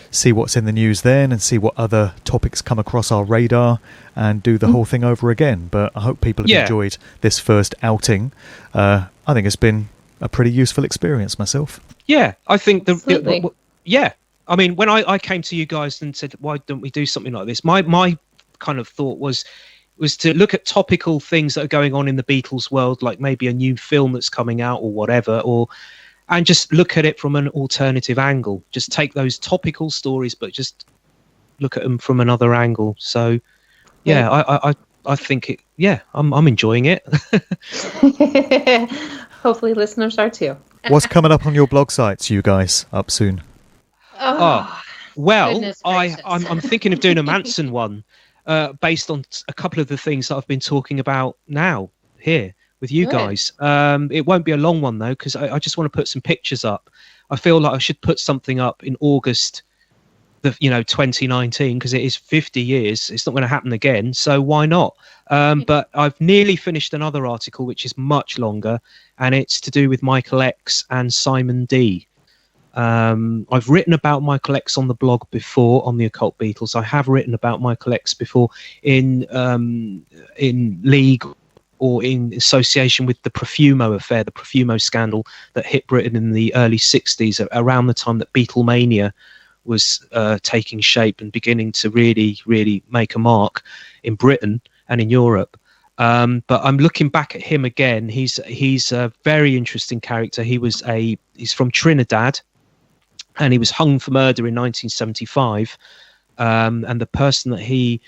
see what's in the news then, and see what other topics come across our radar, and do the whole thing over again. But I hope people have enjoyed this first outing. I think it's been a pretty useful experience myself. Yeah, I think I mean, when I came to you guys and said, why don't we do something like this? My kind of thought was to look at topical things that are going on in the Beatles world, like maybe a new film that's coming out or whatever, and just look at it from an alternative angle. Just take those topical stories, but just look at them from another angle. So, I think it. Yeah, I'm enjoying it. Hopefully, listeners are too. What's coming up on your blog sites, you guys, up soon? Well, I'm thinking of doing a Manson one, based on a couple of the things that I've been talking about now here with you guys. It won't be a long one though, because I just want to put some pictures up. I feel like I should put something up in August, 2019, because it is 50 years. It's not going to happen again, so why not? But I've nearly finished another article which is much longer, and it's to do with Michael X and Simon D. I've written about Michael X on the blog before, on the Occult Beatles. I have written about Michael X before in league or in association with the Profumo affair, the Profumo scandal that hit Britain in the early 60s, around the time that Beatlemania was taking shape and beginning to really, really make a mark in Britain and in Europe. But I'm looking back at him again. He's a very interesting character. He's from Trinidad, and he was hung for murder in 1975. And the person that he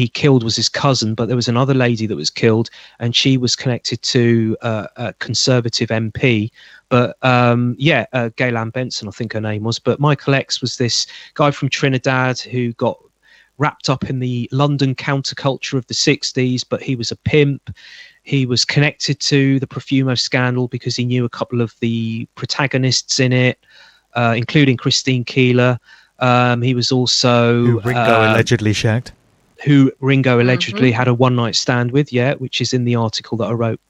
killed was his cousin, but there was another lady that was killed, and she was connected to a Conservative MP. But Gaylan Benson, I think her name was. But Michael X was this guy from Trinidad who got wrapped up in the London counterculture of the 60s, but he was a pimp. He was connected to the Profumo scandal because he knew a couple of the protagonists in it, including Christine Keeler. He was also... Who Ringo allegedly shagged. Who Ringo allegedly had a one-night stand with, which is in the article that I wrote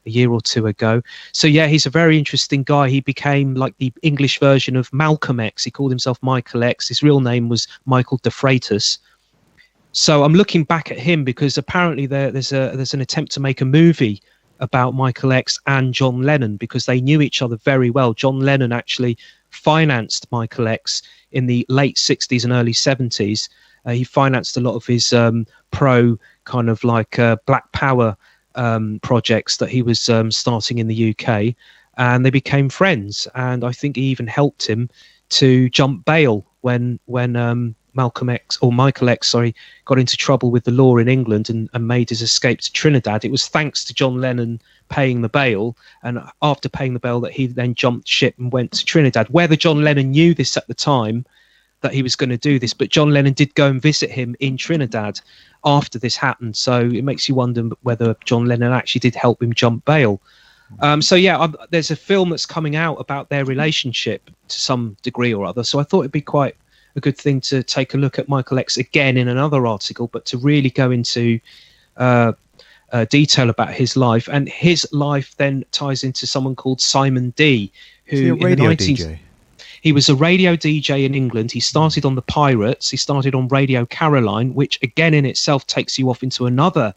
a year or two ago. So, he's a very interesting guy. He became like the English version of Malcolm X. He called himself Michael X. His real name was Michael de Freitas. So I'm looking back at him because apparently there's an attempt to make a movie about Michael X and John Lennon, because they knew each other very well. John Lennon actually financed Michael X in the late 60s and early 70s. He financed a lot of his pro kind of like Black Power projects that he was starting in the UK, and they became friends. And I think he even helped him to jump bail when Michael X, got into trouble with the law in England and made his escape to Trinidad. It was thanks to John Lennon paying the bail, and after paying the bail that he then jumped ship and went to Trinidad. Whether John Lennon knew this at the time, that he was going to do this, but John Lennon did go and visit him in Trinidad after this happened. So it makes you wonder whether John Lennon actually did help him jump bail. There's a film that's coming out about their relationship to some degree or other. So I thought it'd be quite a good thing to take a look at Michael X again in another article, but to really go into detail about his life. And his life then ties into someone called Simon D, who in the 19th... DJ? He was a radio DJ in England. He started on the Pirates. He started on Radio Caroline, which again in itself takes you off into another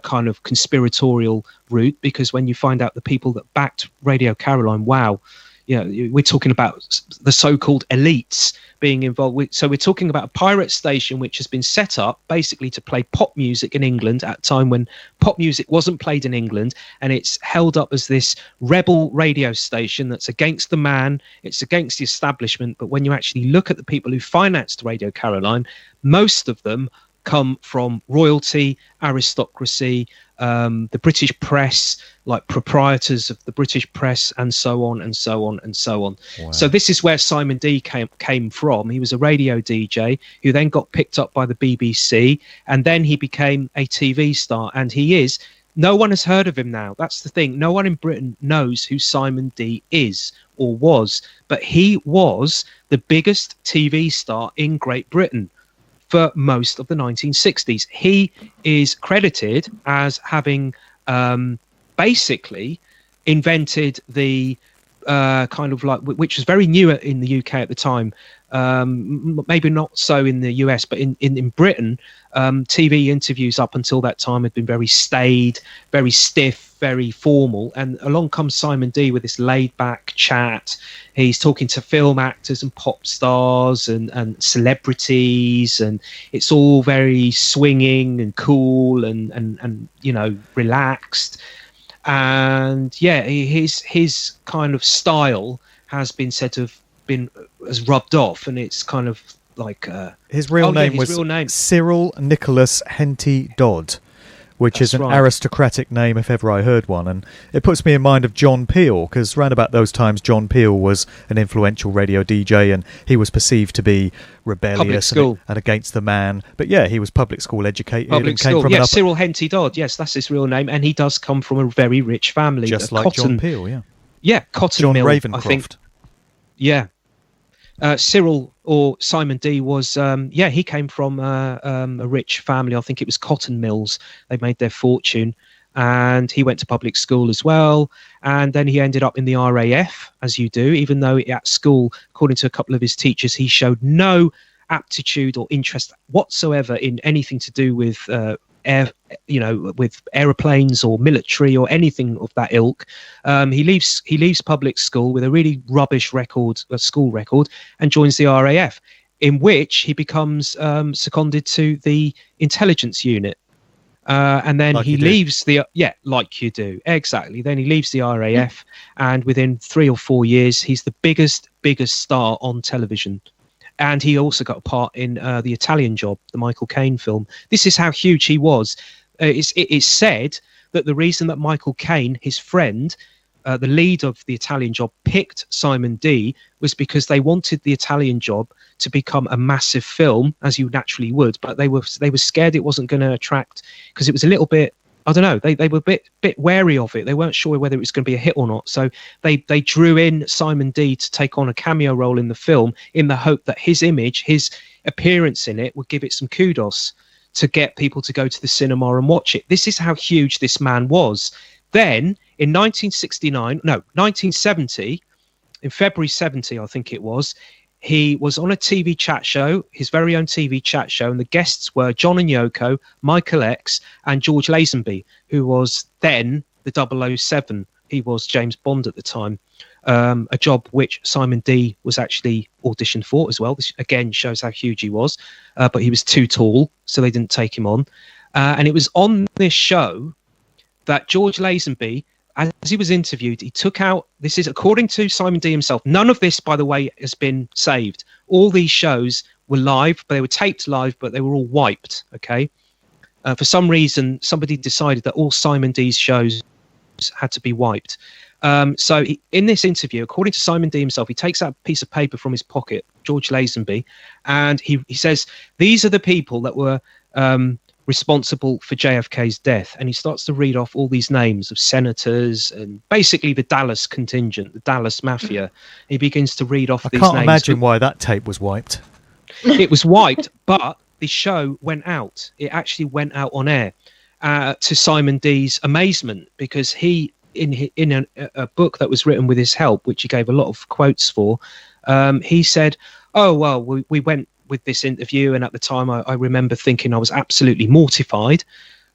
kind of conspiratorial route, because when you find out the people that backed Radio Caroline, wow, we're talking about the so-called elites being involved. So we're talking about a pirate station which has been set up basically to play pop music in England at a time when pop music wasn't played in England, and it's held up as this rebel radio station that's against the man, it's against the establishment. But when you actually look at the people who financed Radio Caroline, most of them come from royalty, aristocracy, the British press, like proprietors of the British press, and so on and so on and so on. Wow. So this is where Simon D came from. He was a radio DJ who then got picked up by the BBC, and then he became a TV star. And no one has heard of him now. That's the thing. No one in Britain knows who Simon D is or was, but he was the biggest TV star in Great Britain for most of the 1960s. He is credited as having basically invented the kind of like, which was very new in the UK at the time, maybe not so in the US, but in Britain, TV interviews up until that time had been very staid, very stiff, very formal. And along comes Simon D with this laid back chat. He's talking to film actors and pop stars and celebrities, and it's all very swinging and cool and relaxed. And yeah, his kind of style has been said to have has rubbed off, and it's kind of like his real name was Cyril Nicholas Henty Dodd, which is an aristocratic name if ever I heard one. And it puts me in mind of John Peel, because round about those times John Peel was an influential radio DJ, and he was perceived to be rebellious and against the man. But yeah, he was public school educated. Cyril Henty Dodd, yes, that's his real name, and he does come from a very rich family. Just like John Peel, yeah. Yeah, Cotton John Mill, Ravencroft. I think. Yeah. Cyril, or Simon D, was he came from a rich family. I think it was cotton mills. They made their fortune, and he went to public school as well, and then he ended up in the RAF, as you do, even though at school, according to a couple of his teachers, he showed no aptitude or interest whatsoever in anything to do with with aeroplanes or military or anything of that ilk. He leaves public school with a really rubbish school record, and joins the RAF, in which he becomes seconded to the intelligence unit. And then he leaves like you do, exactly. Then he leaves the RAF, and within 3 or 4 years, he's the biggest star on television. And he also got a part in The Italian Job, the Michael Caine film. This is how huge he was. It is said that the reason that Michael Caine, his friend, the lead of The Italian Job, picked Simon D was because they wanted The Italian Job to become a massive film, as you naturally would, but they were scared it wasn't going to attract, because it was a little bit, I don't know, they were a bit wary of it. They weren't sure whether it was going to be a hit or not. So they drew in Simon D to take on a cameo role in the film, in the hope that his image, his appearance in it, would give it some kudos to get people to go to the cinema and watch it. This is how huge this man was. Then in 1970, in February 70, I think it was, he was on a TV chat show, his very own TV chat show, and the guests were John and Yoko, Michael X, and George Lazenby, who was then the 007. He was James Bond at the time, a job which Simon D was actually auditioned for as well. This again shows how huge he was, but he was too tall, so they didn't take him on. And it was on this show that George Lazenby, as he was interviewed, he took out, this is according to Simon D himself, none of this, by the way, has been saved. All these shows were live, but they were taped live, but they were all wiped, okay? For some reason, somebody decided that all Simon D's shows had to be wiped. So in this interview, according to Simon D himself, he takes out a piece of paper from his pocket, George Lazenby, and he says, these are the people that were responsible for JFK's death. And he starts to read off all these names of senators and basically the Dallas contingent, the Dallas Mafia. He begins to read off these names. I can't imagine why that tape was wiped. It was wiped, but the show went out. It actually went out on air, to Simon D's amazement, because he, in a book that was written with his help, which he gave a lot of quotes for, he said, oh, well, we went with this interview, and at the time I remember thinking I was absolutely mortified,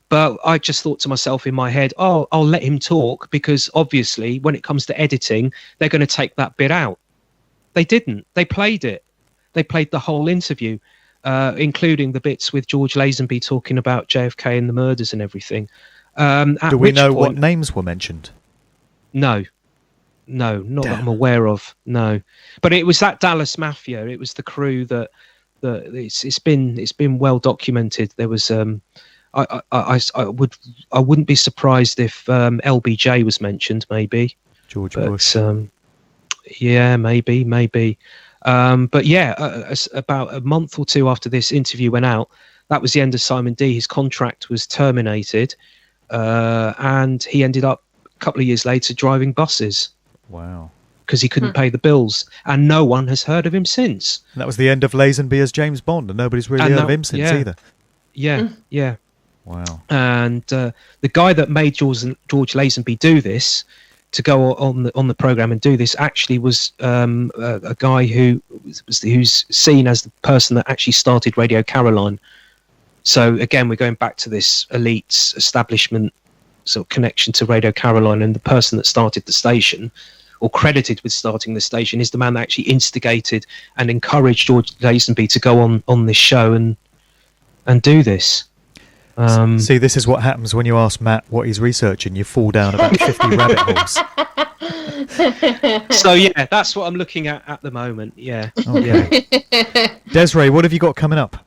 but I just thought to myself in my head, oh, I'll let him talk, because obviously when it comes to editing, they're going to take that bit out. They didn't. They played it. They played the whole interview, including the bits with George Lazenby talking about JFK and the murders and everything. Do we know what names were mentioned? No, not that I'm aware of. No, but it was that Dallas Mafia. It was the crew that it's been well documented. There was I wouldn't be surprised if LBJ was mentioned, maybe George Bush. Yeah, maybe. But yeah, about a month or two after this interview went out, that was the end of Simon D. His contract was terminated, and he ended up a couple of years later driving buses. Wow. Because he couldn't pay the bills, and no one has heard of him since. And that was the end of Lazenby as James Bond, and nobody's really heard of him since either. Yeah. Wow. And the guy that made George Lazenby do this, to go on the program and do this, actually was a guy who's seen as the person that actually started Radio Caroline. So again, we're going back to this elite establishment sort of connection to Radio Caroline, and the person that started the station, or credited with starting the station, is the man that actually instigated and encouraged George Lazenby to go on this show and do this. See, this is what happens when you ask Matt what he's researching. You fall down about 50 rabbit holes. So yeah, that's what I'm looking at the moment. Yeah. Oh, yeah. Desiree, what have you got coming up?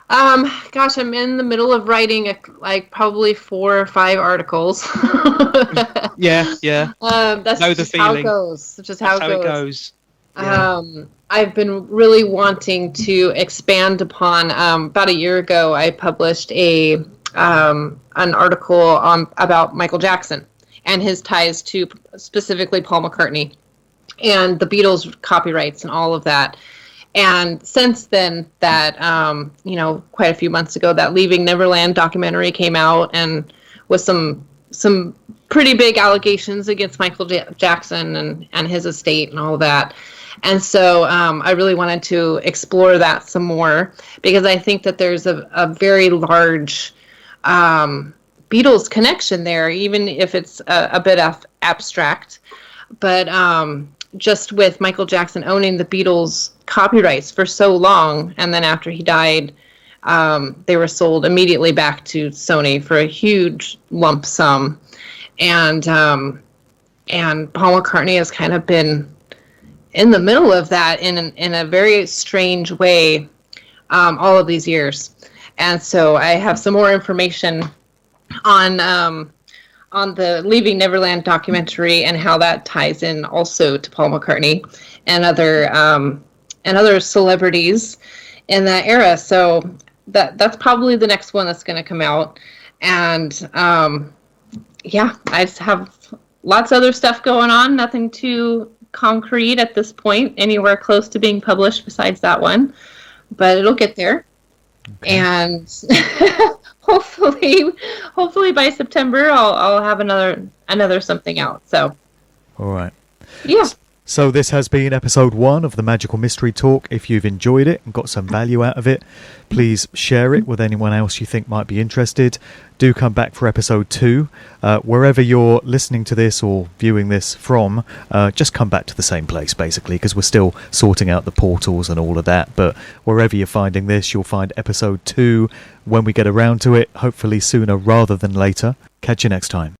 Gosh, I'm in the middle of writing probably 4 or 5 articles. Yeah. That's just how it goes. That's just how it goes. Yeah. I've been really wanting to expand upon. About a year ago, I published an article about Michael Jackson and his ties to specifically Paul McCartney and the Beatles copyrights and all of that. And since then, that quite a few months ago, that Leaving Neverland documentary came out, and with some pretty big allegations against Michael Jackson and his estate and all that. And so I really wanted to explore that some more, because I think that there's a very large Beatles connection there, even if it's a bit abstract. But just with Michael Jackson owning the Beatles copyrights for so long, and then after he died, they were sold immediately back to Sony for a huge lump sum. And Paul McCartney has kind of been in the middle of that in a very strange way all of these years. And so I have some more information on the Leaving Neverland documentary and how that ties in also to Paul McCartney and other celebrities in that era. So that's probably the next one that's going to come out. And I just have lots of other stuff going on. Nothing too concrete at this point, anywhere close to being published besides that one, but it'll get there. Okay. And hopefully by September I'll have another something out. So all right. Yeah. So this has been episode 1 of the Magical Mystery Talk. If you've enjoyed it and got some value out of it, please share it with anyone else you think might be interested. Do come back for episode 2. Wherever you're listening to this or viewing this from, just come back to the same place, basically, because we're still sorting out the portals and all of that. But wherever you're finding this, you'll find episode 2 when we get around to it, hopefully sooner rather than later. Catch you next time.